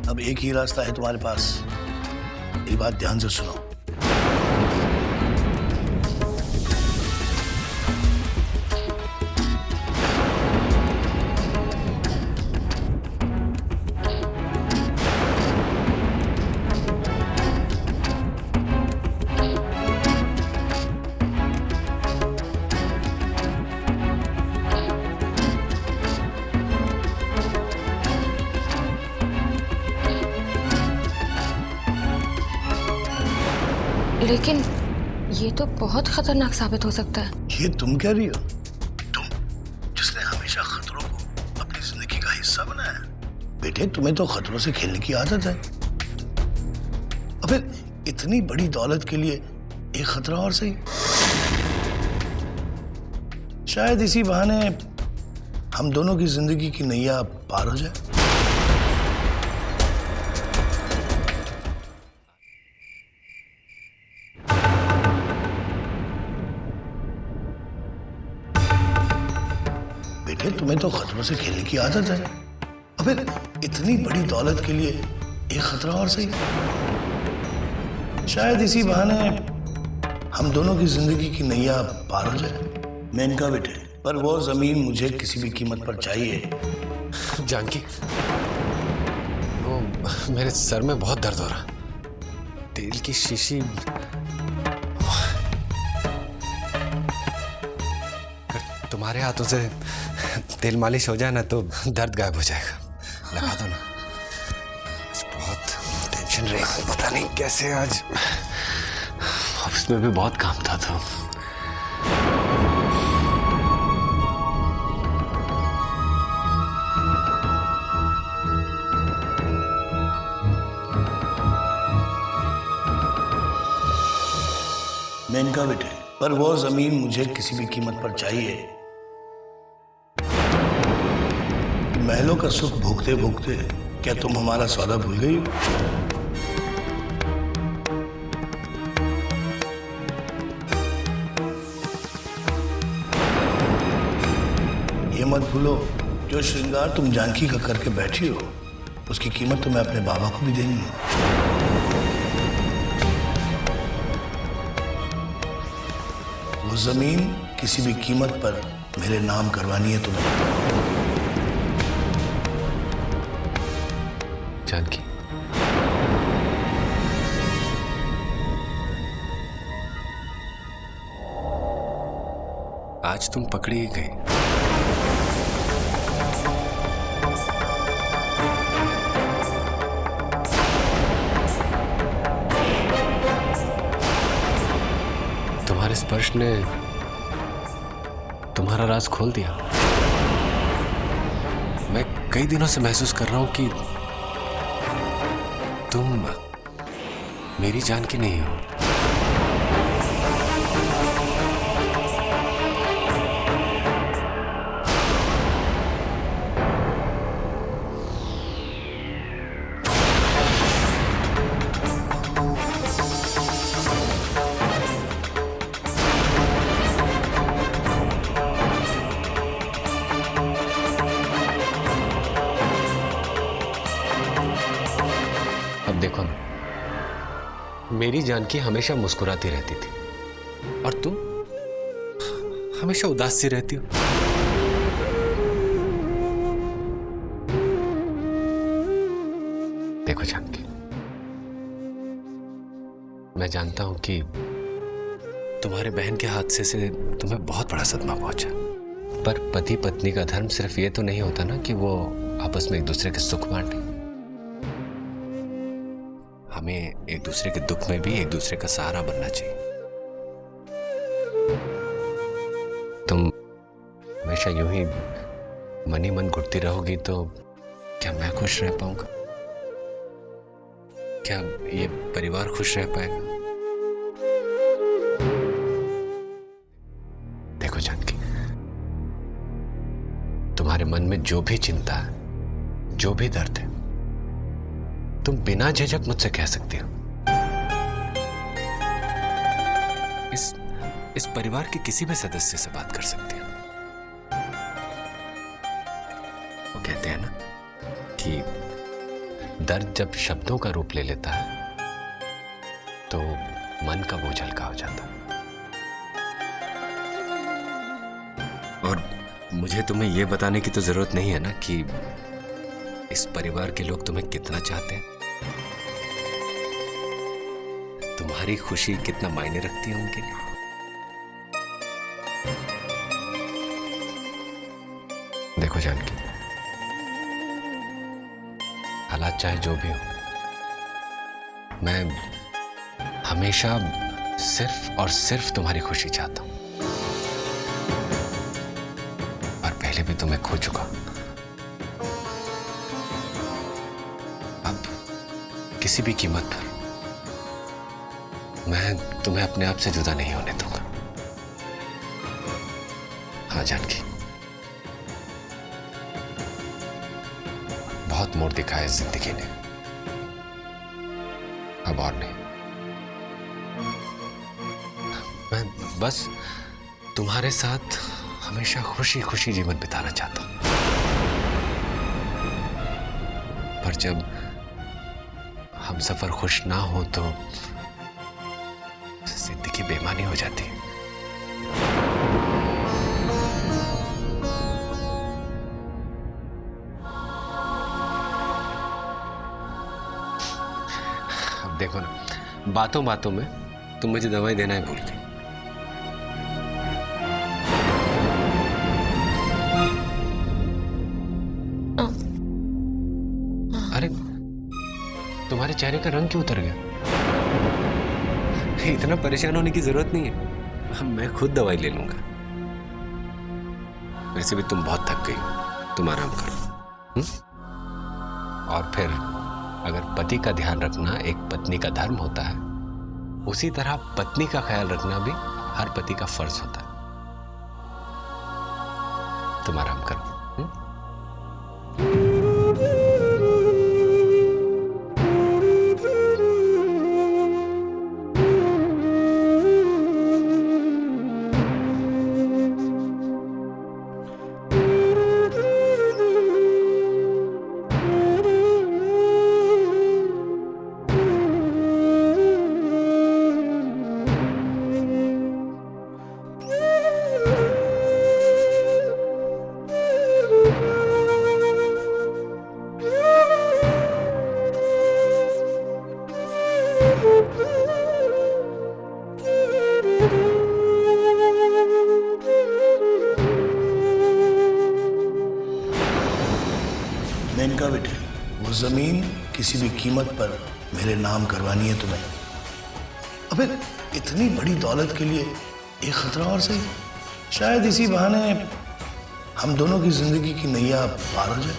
K: अब एक ही रास्ता है तुम्हारे पास। ये बात ध्यान से सुनो।
A: लेकिन ये तो बहुत खतरनाक साबित हो सकता है।
K: ये तुम कह रही हो? तुम जिसने हमेशा खतरों को अपनी जिंदगी का हिस्सा बनाया। बेटे, तुम्हें तो खतरों से खेलने की आदत है। और फिर इतनी बड़ी दौलत के लिए एक खतरा और सही। शायद इसी बहाने हम दोनों की जिंदगी की नैया पार हो जाए। बेटे, तुम्हें तो खतरों से खेलने की आदत है। और फिर इतनी बड़ी दौलत के लिए एक खतरा और सही। शायद इसी बहाने हम दोनों की जिंदगी की नैया पार हो जाए। मेनका बेटे, पर वो जमीन मुझे किसी भी कीमत पर चाहिए।
D: जानकी, वो मेरे सर में बहुत दर्द हो रहा। तेल की शीशी तुम्हारे हाथों से तेल मालिश हो जाए ना तो दर्द गायब हो जाएगा। लगा दो ना। आज बहुत टेंशन रही है, पता नहीं कैसे। आज ऑफिस में भी बहुत काम था तो
K: मेनका बेटे, पर वो जमीन मुझे किसी भी कीमत पर चाहिए। महलों का सुख भोगते भोगते क्या तुम हमारा सौदा भूल गई हो? ये मत भूलो, जो श्रृंगार तुम जानकी का करके बैठी हो उसकी कीमत तुम्हें अपने बाबा को भी देनी है। वो जमीन किसी भी कीमत पर मेरे नाम करवानी है तुम्हें।
D: जानकी, आज तुम पकड़ी ही गई। तुम्हारे स्पर्श ने तुम्हारा राज खोल दिया। मैं कई दिनों से महसूस कर रहा हूं कि तुम मेरी जानकी नहीं हो। अब देखो ना, मेरी जानकी हमेशा मुस्कुराती रहती थी और तुम हमेशा उदास सी रहती हो। देखो जानकी, मैं जानता हूं कि तुम्हारे बहन के हादसे से तुम्हें बहुत बड़ा सदमा पहुंचा, पर पति पत्नी का धर्म सिर्फ ये तो नहीं होता ना कि वो आपस में एक दूसरे के सुख बांटे। हमें एक दूसरे के दुख में भी एक दूसरे का सहारा बनना चाहिए। तुम हमेशा यूं ही मन ही मन घुटती रहोगी तो क्या मैं खुश रह पाऊंगा? क्या ये परिवार खुश रह पाएगा? देखो जानकी, तुम्हारे मन में जो भी चिंता है, जो भी दर्द है, तुम बिना झिझक मुझसे कह सकती हो। इस परिवार के किसी भी सदस्य से बात कर सकती हो। वो कहते हैं ना कि दर्द जब शब्दों का रूप ले लेता है तो मन का बोझ हल्का हो जाता है। और मुझे तुम्हें यह बताने की तो जरूरत नहीं है ना कि इस परिवार के लोग तुम्हें कितना चाहते हैं, तुम्हारी खुशी कितना मायने रखती है उनके लिए। देखो जानकी, हालात चाहे जो भी हो, मैं हमेशा सिर्फ और सिर्फ तुम्हारी खुशी चाहता हूं। और पहले भी तुम्हें खो चुका, अब किसी भी कीमत पर मैं तुम्हें अपने आप से जुदा नहीं होने दूंगा। हाँ जानकी, बहुत मोड़ दिखाया है जिंदगी ने, अब और नहीं। मैं बस तुम्हारे साथ हमेशा खुशी खुशी जीवन बिताना चाहता हूं। पर जब हम सफर खुश ना हो तो जिंदगी बेमानी हो जाती है। अब देखो ना, बातों बातों में तुम मुझे दवाई देना ही भूल गई। अरे तुम्हारे चेहरे का रंग क्यों उतर गया? इतना परेशान होने की जरूरत नहीं है, मैं खुद दवाई ले लूंगा। वैसे भी तुम बहुत थक गई, तुम आराम करो। और फिर अगर पति का ध्यान रखना एक पत्नी का धर्म होता है, उसी तरह पत्नी का ख्याल रखना भी हर पति का फर्ज होता है। तुम आराम करो।
K: मेनका बेटे, वो जमीन किसी भी कीमत पर मेरे नाम करवानी है तुम्हें। अबे इतनी बड़ी दौलत के लिए एक खतरा और सही, शायद इसी बहाने हम दोनों की जिंदगी की नैया पार हो जाए।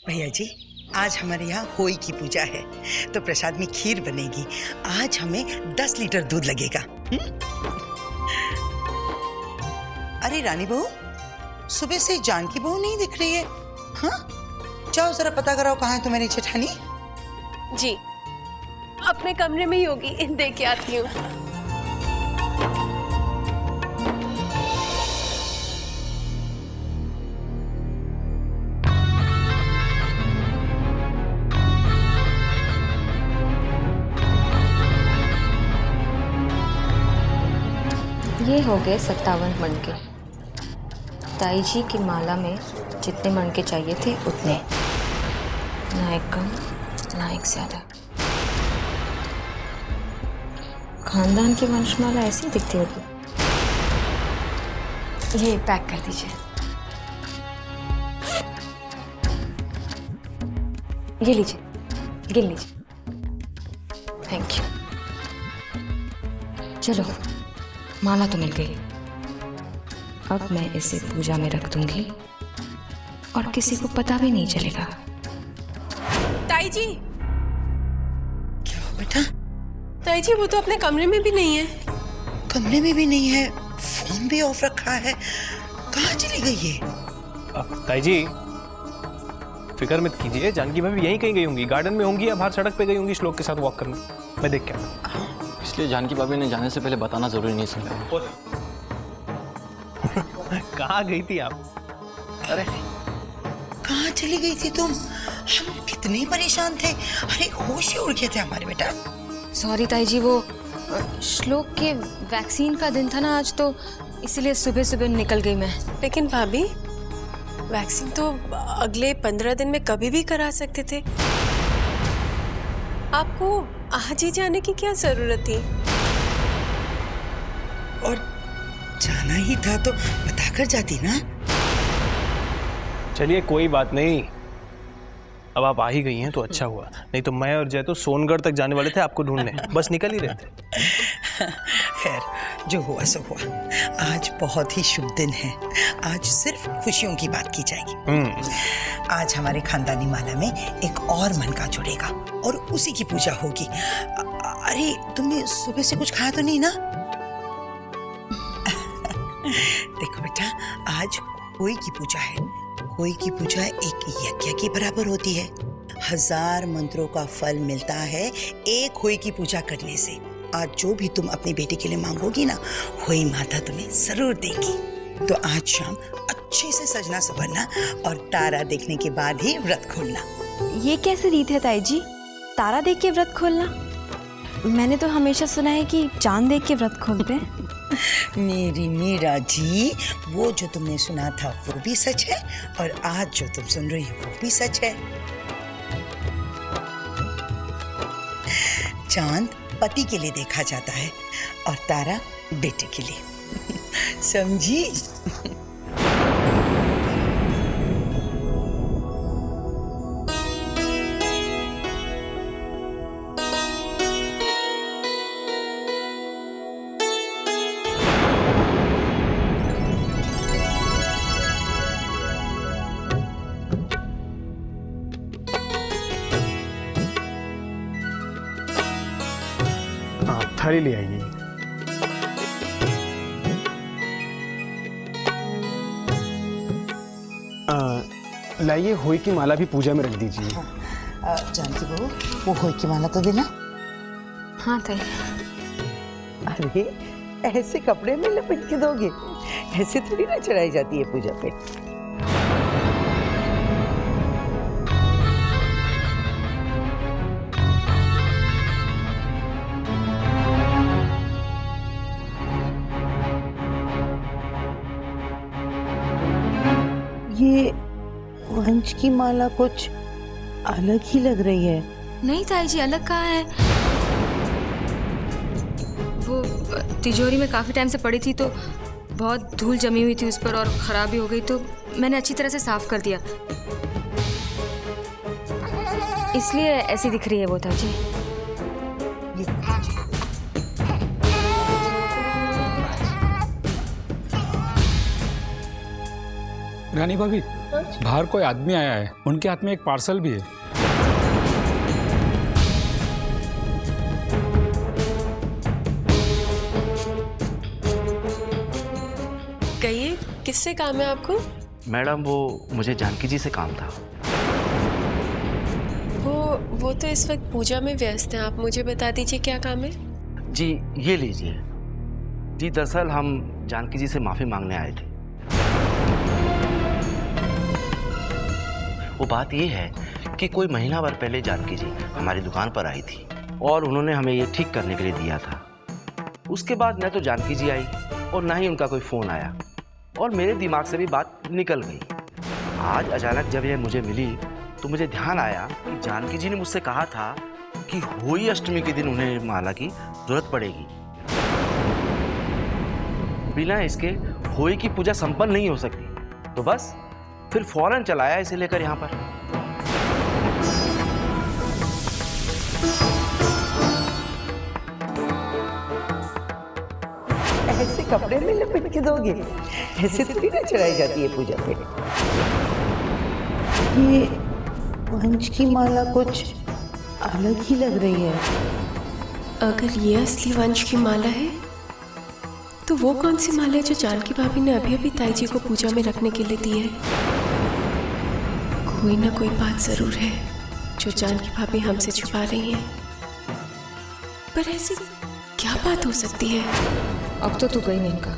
B: भैया जी, आज हमारे यहाँ होई की पूजा है तो प्रसाद में खीर बनेगी। आज हमें 10 लीटर दूध लगेगा। अरे रानी बहू, सुबह से जानकी बहू नहीं दिख रही है। हाँ, जाओ जरा पता कराओ कहाँ है तुम्हारी जेठानी।
C: जी, अपने कमरे में ही होगी, देख के आती हूँ।
A: ये हो गए 57 मणके। ताई जी की माला में जितने मणके चाहिए थे उतने, ना एक कम ना एक ज्यादा। खानदान की वंशमाला ऐसी दिखती होगी। ये पैक कर दीजिए। ये लीजिए, गिन लीजिए। Thank you. चलो, माला तो मिल गई। अब मैं इसे पूजा में रख दूंगी और किसी को पता भी नहीं चलेगा।
C: ताई जी,
B: क्या हो बेटा?
C: ताई जी वो तो अपने कमरे में भी नहीं है।
B: कमरे में भी नहीं है, फोन भी ऑफ रखा है। कहाँ चली गई ये?
J: ताई जी फिक्र मत कीजिए, जानकी भाभी यहीं कहीं गई होंगी, गार्डन में होंगी या बाहर सड़क पे गई होंगी श्लोक के साथ वॉक करने। मैं देख के आता हूं।
I: इसलिए जानकी भाभी ने जाने से पहले बताना जरूरी नहीं समझा।
J: कहाँ गई थी आप?
B: अरे कहाँ चली गई थी तुम? हम कितने परेशान थे। अरे होश ही उड़ गए थे हमारे बेटा।
A: सॉरी ताई जी, वो श्लोक के वैक्सीन का दिन था ना आज, तो इसीलिए सुबह सुबह निकल गई मैं।
C: लेकिन भाभी, वैक्सीन तो अगले 15 दिन में कभी भी करा सकते थे। आपको आज ही जाने की क्या जरूरत थी?
B: और जाना ही था तो बताकर जाती ना।
J: चलिए कोई बात नहीं, अब आप आ ही गई हैं तो अच्छा हुआ, नहीं तो मैं और जय तो सोनगढ़ तक जाने वाले थे आपको ढूंढने, बस निकल ही रहे थे।
B: खैर, जो हुआ सो हुआ। आज बहुत ही शुभ दिन है। आज सिर्फ खुशियों की बात की जाएगी। आज हमारे खानदानी माला में एक और मनका जुड़ेगा और उसी की पूजा होगी। अरे तुमने सुबह से कुछ खाया तो नहीं ना? देखो बेटा, आज होई की पूजा है। होई की पूजा एक यज्ञ की बराबर होती है। 1000 मंत्रों का फल मिलता है एक होई की पूजा करने से। आज जो भी तुम अपनी बेटी के लिए मांगोगी ना, होई माता तुम्हें जरूर देगी। तो आज शाम अच्छे से सजना संवरना और तारा देखने के बाद ही व्रत खोलना।
G: ये कैसी रीत है ताई जी, तारा देख के व्रत खोलना? मैंने तो हमेशा सुना है कि चांद देख के व्रत खोलते हैं।
B: मेरी मीरा जी, वो जो तुमने सुना था वो भी सच है और आज जो तुम सुन रही हो वो भी सच है। चांद पति के लिए देखा जाता है और तारा बेटे के लिए। समझी?
J: थाली ले आइए। लाइए होई की माला भी पूजा में रख दीजिए।
B: जानकी बहू, वो होई की माला तो देना।
A: हाँ ताई।
B: अरे ऐसे कपड़े में लपेट के दोगे? ऐसे थोड़ी ना चढ़ाई जाती है पूजा पे। ये वंश की माला कुछ अलग ही लग रही है।
A: नहीं ताई जी, अलग कहाँ है? वो तिजोरी में काफ़ी टाइम से पड़ी थी तो बहुत धूल जमी हुई थी उस पर और ख़राब भी हो गई, तो मैंने अच्छी तरह से साफ कर दिया, इसलिए ऐसी दिख रही है वो ताई जी।
L: रानी भाभी, बाहर कोई आदमी आया है, उनके हाथ में एक पार्सल भी है।
C: कहिए, किससे काम है आपको?
I: मैडम वो मुझे जानकी जी से काम था।
C: वो तो इस वक्त पूजा में व्यस्त हैं। आप मुझे बता दीजिए क्या काम है।
I: जी ये लीजिए। जी दरअसल हम जानकी जी से माफ़ी मांगने आए थे। वो बात ये है कि कोई महीना भर पहले जानकी जी हमारी दुकान पर आई थी और उन्होंने हमें ये ठीक करने के लिए दिया था। उसके बाद न तो जानकी जी आई और ना ही उनका कोई फ़ोन आया और मेरे दिमाग से भी बात निकल गई। आज अचानक जब ये मुझे मिली तो मुझे ध्यान आया कि जानकी जी ने मुझसे कहा था कि होली अष्टमी के दिन उन्हें माला की जरूरत पड़ेगी। बिना इसके होली की पूजा संपन्न नहीं हो सकती। तो बस फिर फौरन चलाया इसे लेकर यहाँ पर।
B: ऐसे कपड़े में लपेट के दोगे? ऐसे थोड़ी ना चढ़ाई जाती है पूजा पे। ये वंश की माला कुछ अलग ही लग रही है।
C: अगर ये असली वंश की माला है तो वो कौन सी माला है जो जानकी भाभी ने अभी अभी ताई जी को पूजा में रखने के लिए दी है? कोई ना कोई बात जरूर है जो जानकी भाभी हमसे छुपा रही हैं। पर ऐसी क्या बात हो सकती है?
A: अब तो तू गई मेनका,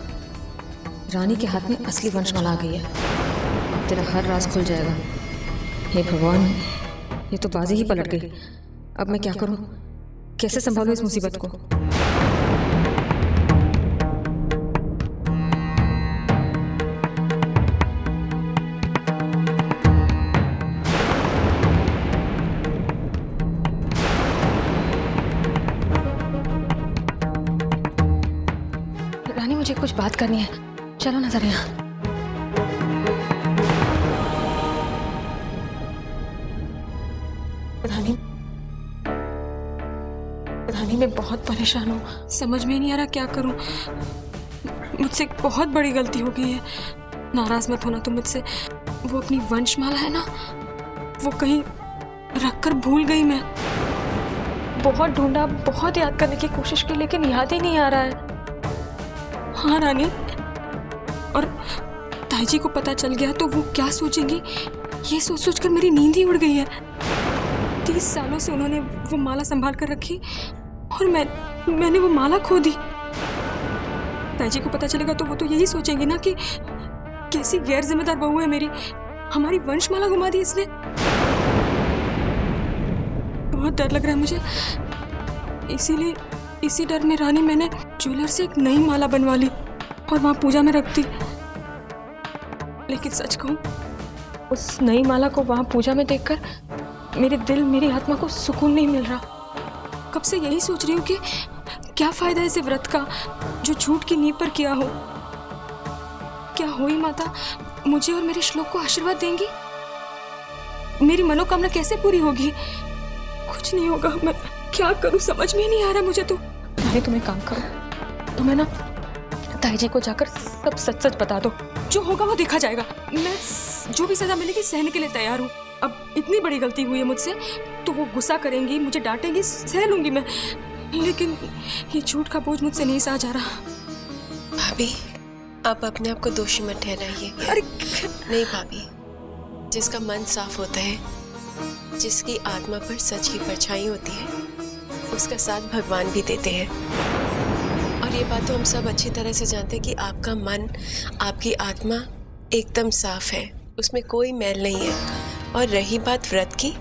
A: रानी के हाथ में असली वंशमाला आ गई है। अब तेरा हर राज खुल जाएगा। हे भगवान, ये तो बाजी ही पलट गई। अब मैं क्या करूं? कैसे संभालूं इस मुसीबत को? रानी, मुझे कुछ बात करनी है, चलो ना जरा यहाँ। रानी मैं बहुत परेशान हूँ, समझ में नहीं आ रहा क्या करूँ। मुझसे एक बहुत बड़ी गलती हो गई है। नाराज मत होना तुम मुझसे। वो अपनी वंशमाला है ना, वो कहीं रखकर भूल गई मैं। बहुत ढूंढा, बहुत याद करने की कोशिश की, लेकिन याद ही नहीं आ रहा है। हाँ रानी, और ताई जी को पता चल गया तो वो क्या सोचेंगी, ये सोच सोच कर मेरी नींद ही उड़ गई है। 30 सालों से उन्होंने वो माला संभाल कर रखी और मैंने वो माला खो दी। ताई जी को पता चलेगा तो वो तो यही सोचेंगे ना कि कैसी गैर जिम्मेदार बहू है मेरी, हमारी वंशमाला घुमा दी इसने। बहुत डर लग रहा है मुझे, इसीलिए इसी डर में रानी मैंने
E: ज्वेलर से एक नई माला बनवा ली और वहां पूजा में रख दी। लेकिन सच कहूं, उस नई माला को वहां पूजा में देखकर मेरे दिल, मेरी आत्मा को सुकून नहीं मिल रहा। कब से यही सोच रही हूँ कि क्या फायदा है इस व्रत का जो झूठ की नींव पर किया हो। क्या होई माता मुझे और मेरे श्लोक को आशीर्वाद देंगी? मेरी मनोकामना कैसे पूरी होगी? कुछ नहीं होगा। मैं क्या करूं समझ में ही नहीं आ रहा मुझे तो। अरे तुम एक काम करो, तुम्हें ना ताई जी को जाकर सब सच सच बता दो। जो होगा वो देखा जाएगा। मैं जो भी सजा मिलेगी सहने के लिए तैयार हूँ। अब इतनी बड़ी गलती हुई है मुझसे तो वो गुस्सा करेंगी, मुझे डांटेंगी, सह लूंगी मैं, लेकिन ये झूठ का बोझ मुझसे नहीं सहा जा रहा।
C: भाभी, आप अपने आप को दोषी मत ठहराइए।
E: अरे
C: नहीं भाभी, जिसका मन साफ होता है, जिसकी आत्मा पर सच की परछाई होती है, उसका साथ भगवान भी देते हैं। और ये बात तो हम सब अच्छी तरह से जानते हैं कि आपका मन, आपकी आत्मा एकदम साफ है, उसमें कोई मैल नहीं है। और रही बात व्रत की,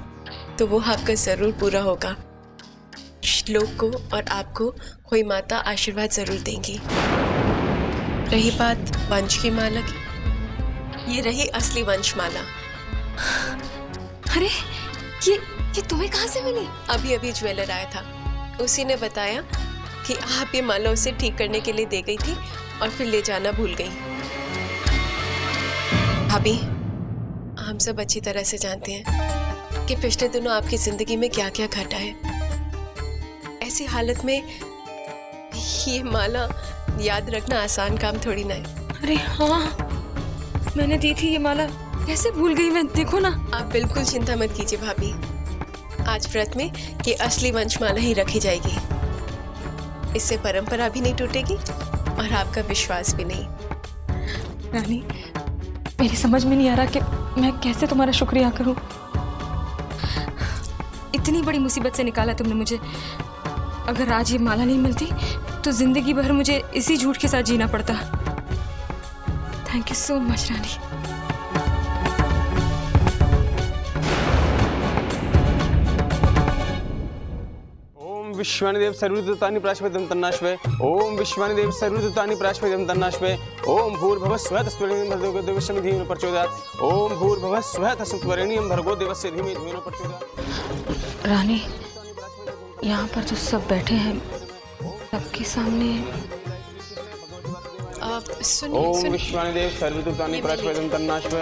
C: तो वो आपका ज़रूर पूरा होगा। श्लोक को और आपको कोई माता आशीर्वाद ज़रूर देंगी। रही बात वंश की माला की, ये रही असली वंशमाला।
E: अरे ये तुम्हें कहाँ से मिली?
C: अभी अभी ज्वेलर आया था, उसी ने बताया कि आप ये माला उसे ठीक करने के लिए दे गई थी और फिर ले जाना भूल गई। भाभी, हम सब अच्छी तरह से जानते हैं कि पिछले दिनों आपकी जिंदगी में क्या क्या घटा है। ऐसी हालत में ये माला याद रखना आसान काम थोड़ी ना है।
E: अरे हाँ, मैंने दी थी ये माला, कैसे भूल गई मैं। देखो ना।
C: आप बिल्कुल चिंता मत कीजिए भाभी, आज व्रत में ये असली वंशमाला ही रखी जाएगी। इससे परंपरा भी नहीं टूटेगी और आपका विश्वास भी नहीं।
E: रानी, मेरी समझ में नहीं आ रहा कि मैं कैसे तुम्हारा शुक्रिया करूं। इतनी बड़ी मुसीबत से निकाला तुमने मुझे। अगर आज ये माला नहीं मिलती तो जिंदगी भर मुझे इसी झूठ के साथ जीना पड़ता। थैंक यू सो मच रानी।
M: विश्वानिदेव सर्वदूतानि प्राश्वदं तन्नाश्वे। ओम विश्वानिदेव सर्वदूतानि प्राश्वदं तन्नाश्वे। ओम भूर्भुवः स्वः तस्मैं भर्गो देवस्य धीमहि प्रचोदयात्। ओम भूर्भुवः स्वः तस्मैं भर्गो देवस्य धीमहि प्रचोदयात्।
A: रानी, यहाँ पर जो सब बैठे हैं सबके सामने
M: ओम विश्वानिदेव सर्वदूतानि प्राश्वदं तन्नाश्वे।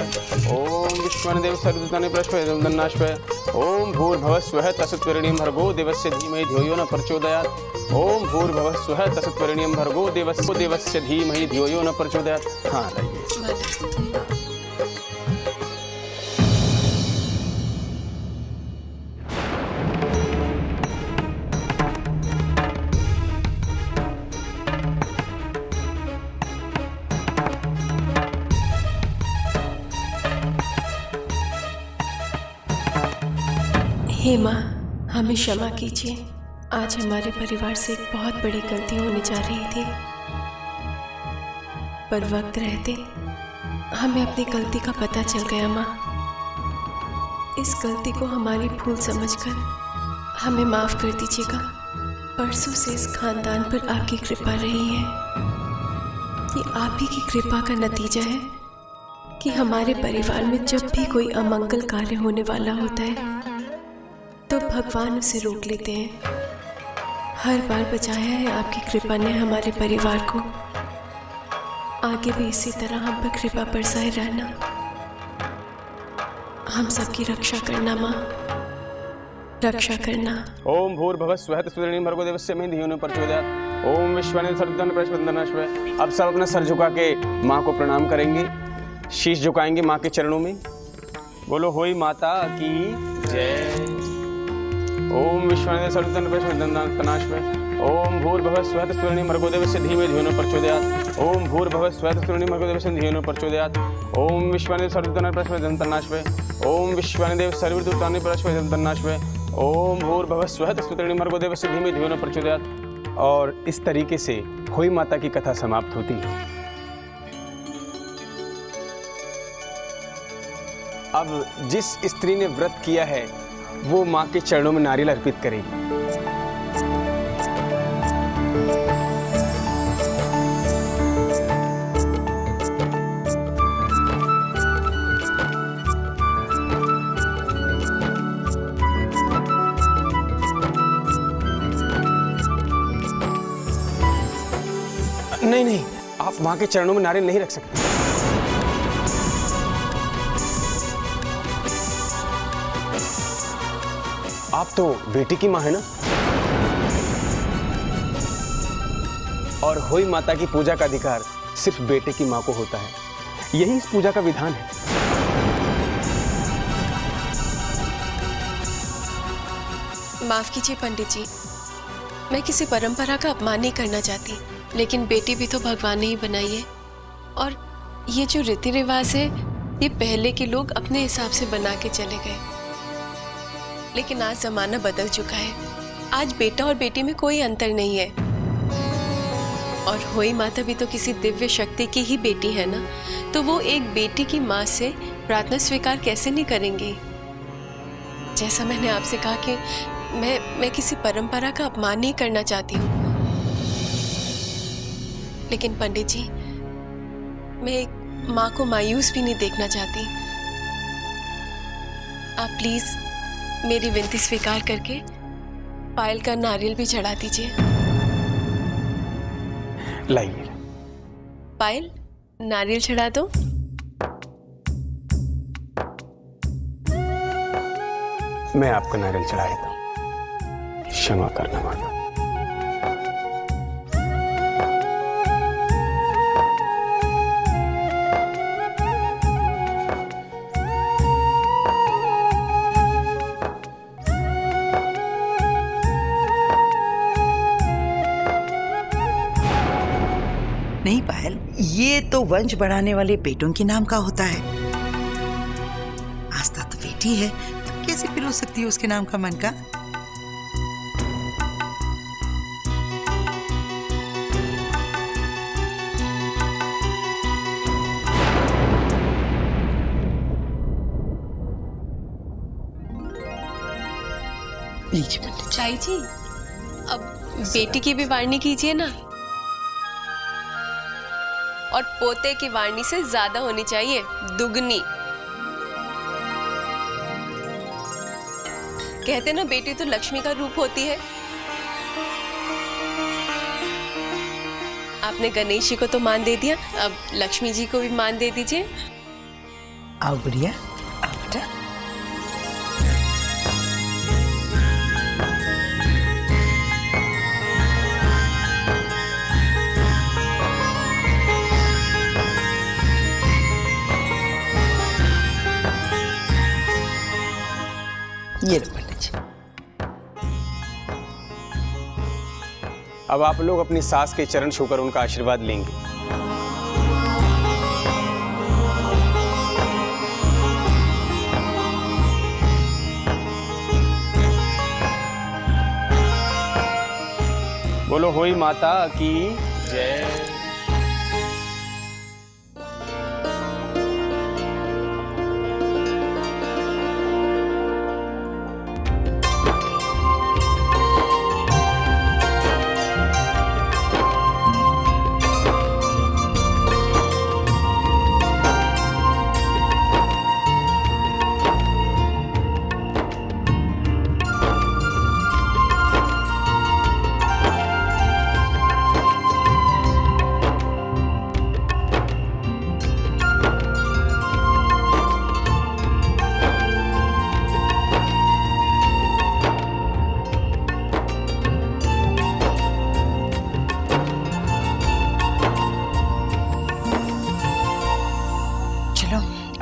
M: ओम विश्वानिदेव सर्वदूतानि प्राश्वदं तन्नाश्वे। ओम भूर्भुवः स्वः तस्मैं भर्गो देवस्य धीमहि धियो न प्रचोदयात्। ओम भूर्भुवः स्वः तस्मैं भर्गो देवस्य धीमहि धियो न प्रचोदयात्। हाँ, लाइए।
C: हे माँ, हमें क्षमा कीजिए। आज हमारे परिवार से एक बहुत बड़ी गलती होने जा रही थी, पर वक्त रहते हमें अपनी गलती का पता चल गया। माँ, इस गलती को हमारी भूल समझकर हमें माफ़ कर दीजिएगा। परसों से इस खानदान पर आपकी कृपा रही है। ये आप ही की कृपा का नतीजा है कि हमारे परिवार में जब भी कोई अमंगल कार्य होने वाला होता है तो भगवान उसे रोक लेते हैं। हर बार बचाया है आपकी कृपा ने हमारे परिवार को। आगे भी इसी तरह हम पर कृपा बरसाए रहना। हम सबकी रक्षा करना माँ, रक्षा करना।
M: ओम भूर्भुवः स्वः तस्मैं भर्गो देवस्य धीमहि न प्रचोदयात्। ओम विश्वानिदेव सर्वदूतानि प्राश्वदं तन्नाश्वे। अब सब अपना सर झुका के माँ को प्रणाम करेंगे, शीश झुकाएंगे माँ के चरणों में। बोलो होई माता की जय। ओम विश्वानिदेव सर्वदूतानि प्राश्वदं तन्नाश्वे। ओम भूर्भुवः स्वः तस्मैं भर्गो देवस्य धीमहि धियो न प्रचोदयात्। ओम भूर्भुवः स्वः तस्मैं भर्गो देवस्य धीमहि न प्रचोदयात्। ओम विश्वानिदेव सर्वदूतानि प्राश्वदं तन्नाश्वे। ओम विश्वानिदेव सर्वदूतानि प्राश्वदं तन्नाश्वे। ओम भूर्भुवः स्वः तस्मैं भर्गो देवस्य धीमहि धियो न प्रचोदयात्। और इस तरीके से होई माता की कथा समाप्त होती है। अब जिस स्त्री ने व्रत किया है वो माँ के चरणों में नारियल अर्पित करेगी। नहीं नहीं, आप माँ के चरणों में नारियल नहीं रख सकते। आप तो बेटी की माँ है ना, और होई माता की पूजा का अधिकार सिर्फ बेटे की माँ को होता है। यही इस पूजा का विधान है।
C: माफ कीजिए पंडित जी, मैं किसी परंपरा का अपमान नहीं करना चाहती, लेकिन बेटी भी तो भगवान ने ही बनाई है, और ये जो रीति रिवाज है ये पहले के लोग अपने हिसाब से बना के चले गए। लेकिन आज जमाना बदल चुका है, आज बेटा और बेटी में कोई अंतर नहीं है। और होई माता भी तो किसी दिव्य शक्ति की ही बेटी है ना, तो वो एक बेटी की माँ से प्रार्थना स्वीकार कैसे नहीं करेंगे। जैसा मैंने आपसे कहा कि मैं किसी परंपरा का अपमान नहीं करना चाहती हूँ, लेकिन पंडित जी मैं एक माँ को मायूस भी नहीं देखना चाहती। आप प्लीज मेरी विनती स्वीकार करके पायल का नारियल भी चढ़ा दीजिए।
M: लाइए।
C: पायल, नारियल चढ़ा दो।
M: मैं आपको नारियल चढ़ा देता हूँ। क्षमा करना माता।
B: नहीं पायल, ये तो वंश बढ़ाने वाले बेटों के नाम का होता है। आस्था तो बेटी है, तो कैसे पिरो सकती है उसके नाम का मन का?
C: चाई जी, अब बेटी की भी वार्नी कीजिए ना, और पोते की वार्नी से ज्यादा होनी चाहिए, दुगनी। कहते ना बेटी तो लक्ष्मी का रूप होती है। आपने गणेश जी को तो मान दे दिया, अब लक्ष्मी जी को भी मान दे दीजिए।
B: आओ गुड़िया, आओ बेटा। ये लो पंडित जी।
M: अब आप लोग अपनी सास के चरण छूकर उनका आशीर्वाद लेंगे। बोलो होई माता की जय।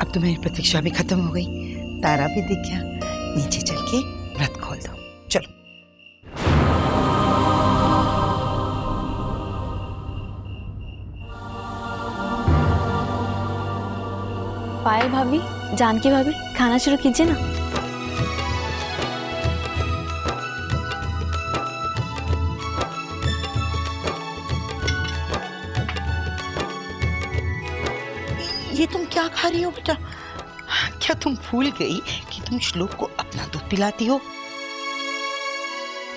B: तो मेरी प्रतीक्षा भी खत्म हो गई, तारा भी दिख गया। नीचे चल के व्रत खोल दो, चलो।
G: पायल भाभी, जानकी भाभी, खाना शुरू कीजिए ना।
B: ये तुम क्या खा रही हो बेटा? क्या तुम भूल गई कि तुम श्लोक को अपना दूध पिलाती हो?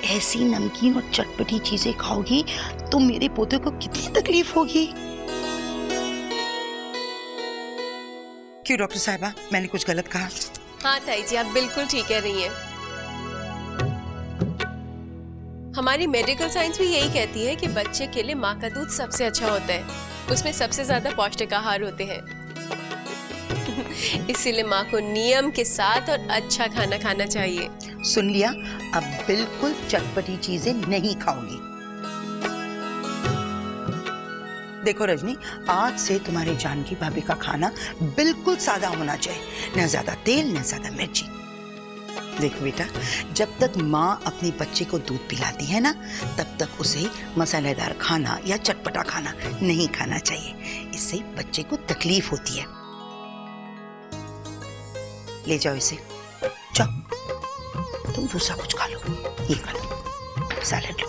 B: ऐसी नमकीन और चटपटी चीजें खाओगी तो मेरे पोते को कितनी तकलीफ होगी। क्यों डॉक्टर साहिबा, मैंने कुछ गलत कहा?
C: हाँ ताई जी, आप बिल्कुल ठीक कह रही हैं। हमारी मेडिकल साइंस भी यही कहती है कि बच्चे के लिए माँ का दूध सबसे अच्छा होता है, उसमें सबसे ज्यादा पौष्टिक आहार होते हैं। इसीलिए माँ को नियम के साथ और अच्छा खाना खाना चाहिए।
B: सुन लिया, अब बिल्कुल चटपटी चीजें नहीं खाऊंगी। देखो रजनी, आज से तुम्हारे जानकी भाभी का खाना बिल्कुल सादा होना चाहिए, न ज्यादा तेल न ज्यादा मिर्ची। देखो बेटा, जब तक माँ अपने बच्चे को दूध पिलाती है ना, तब तक उसे मसालेदार खाना या चटपटा खाना नहीं खाना चाहिए, इससे बच्चे को तकलीफ होती है। ले जाओ इसे, जाओ, तुम दूसरा कुछ खा लो, ये खा लो, सैलेड लो।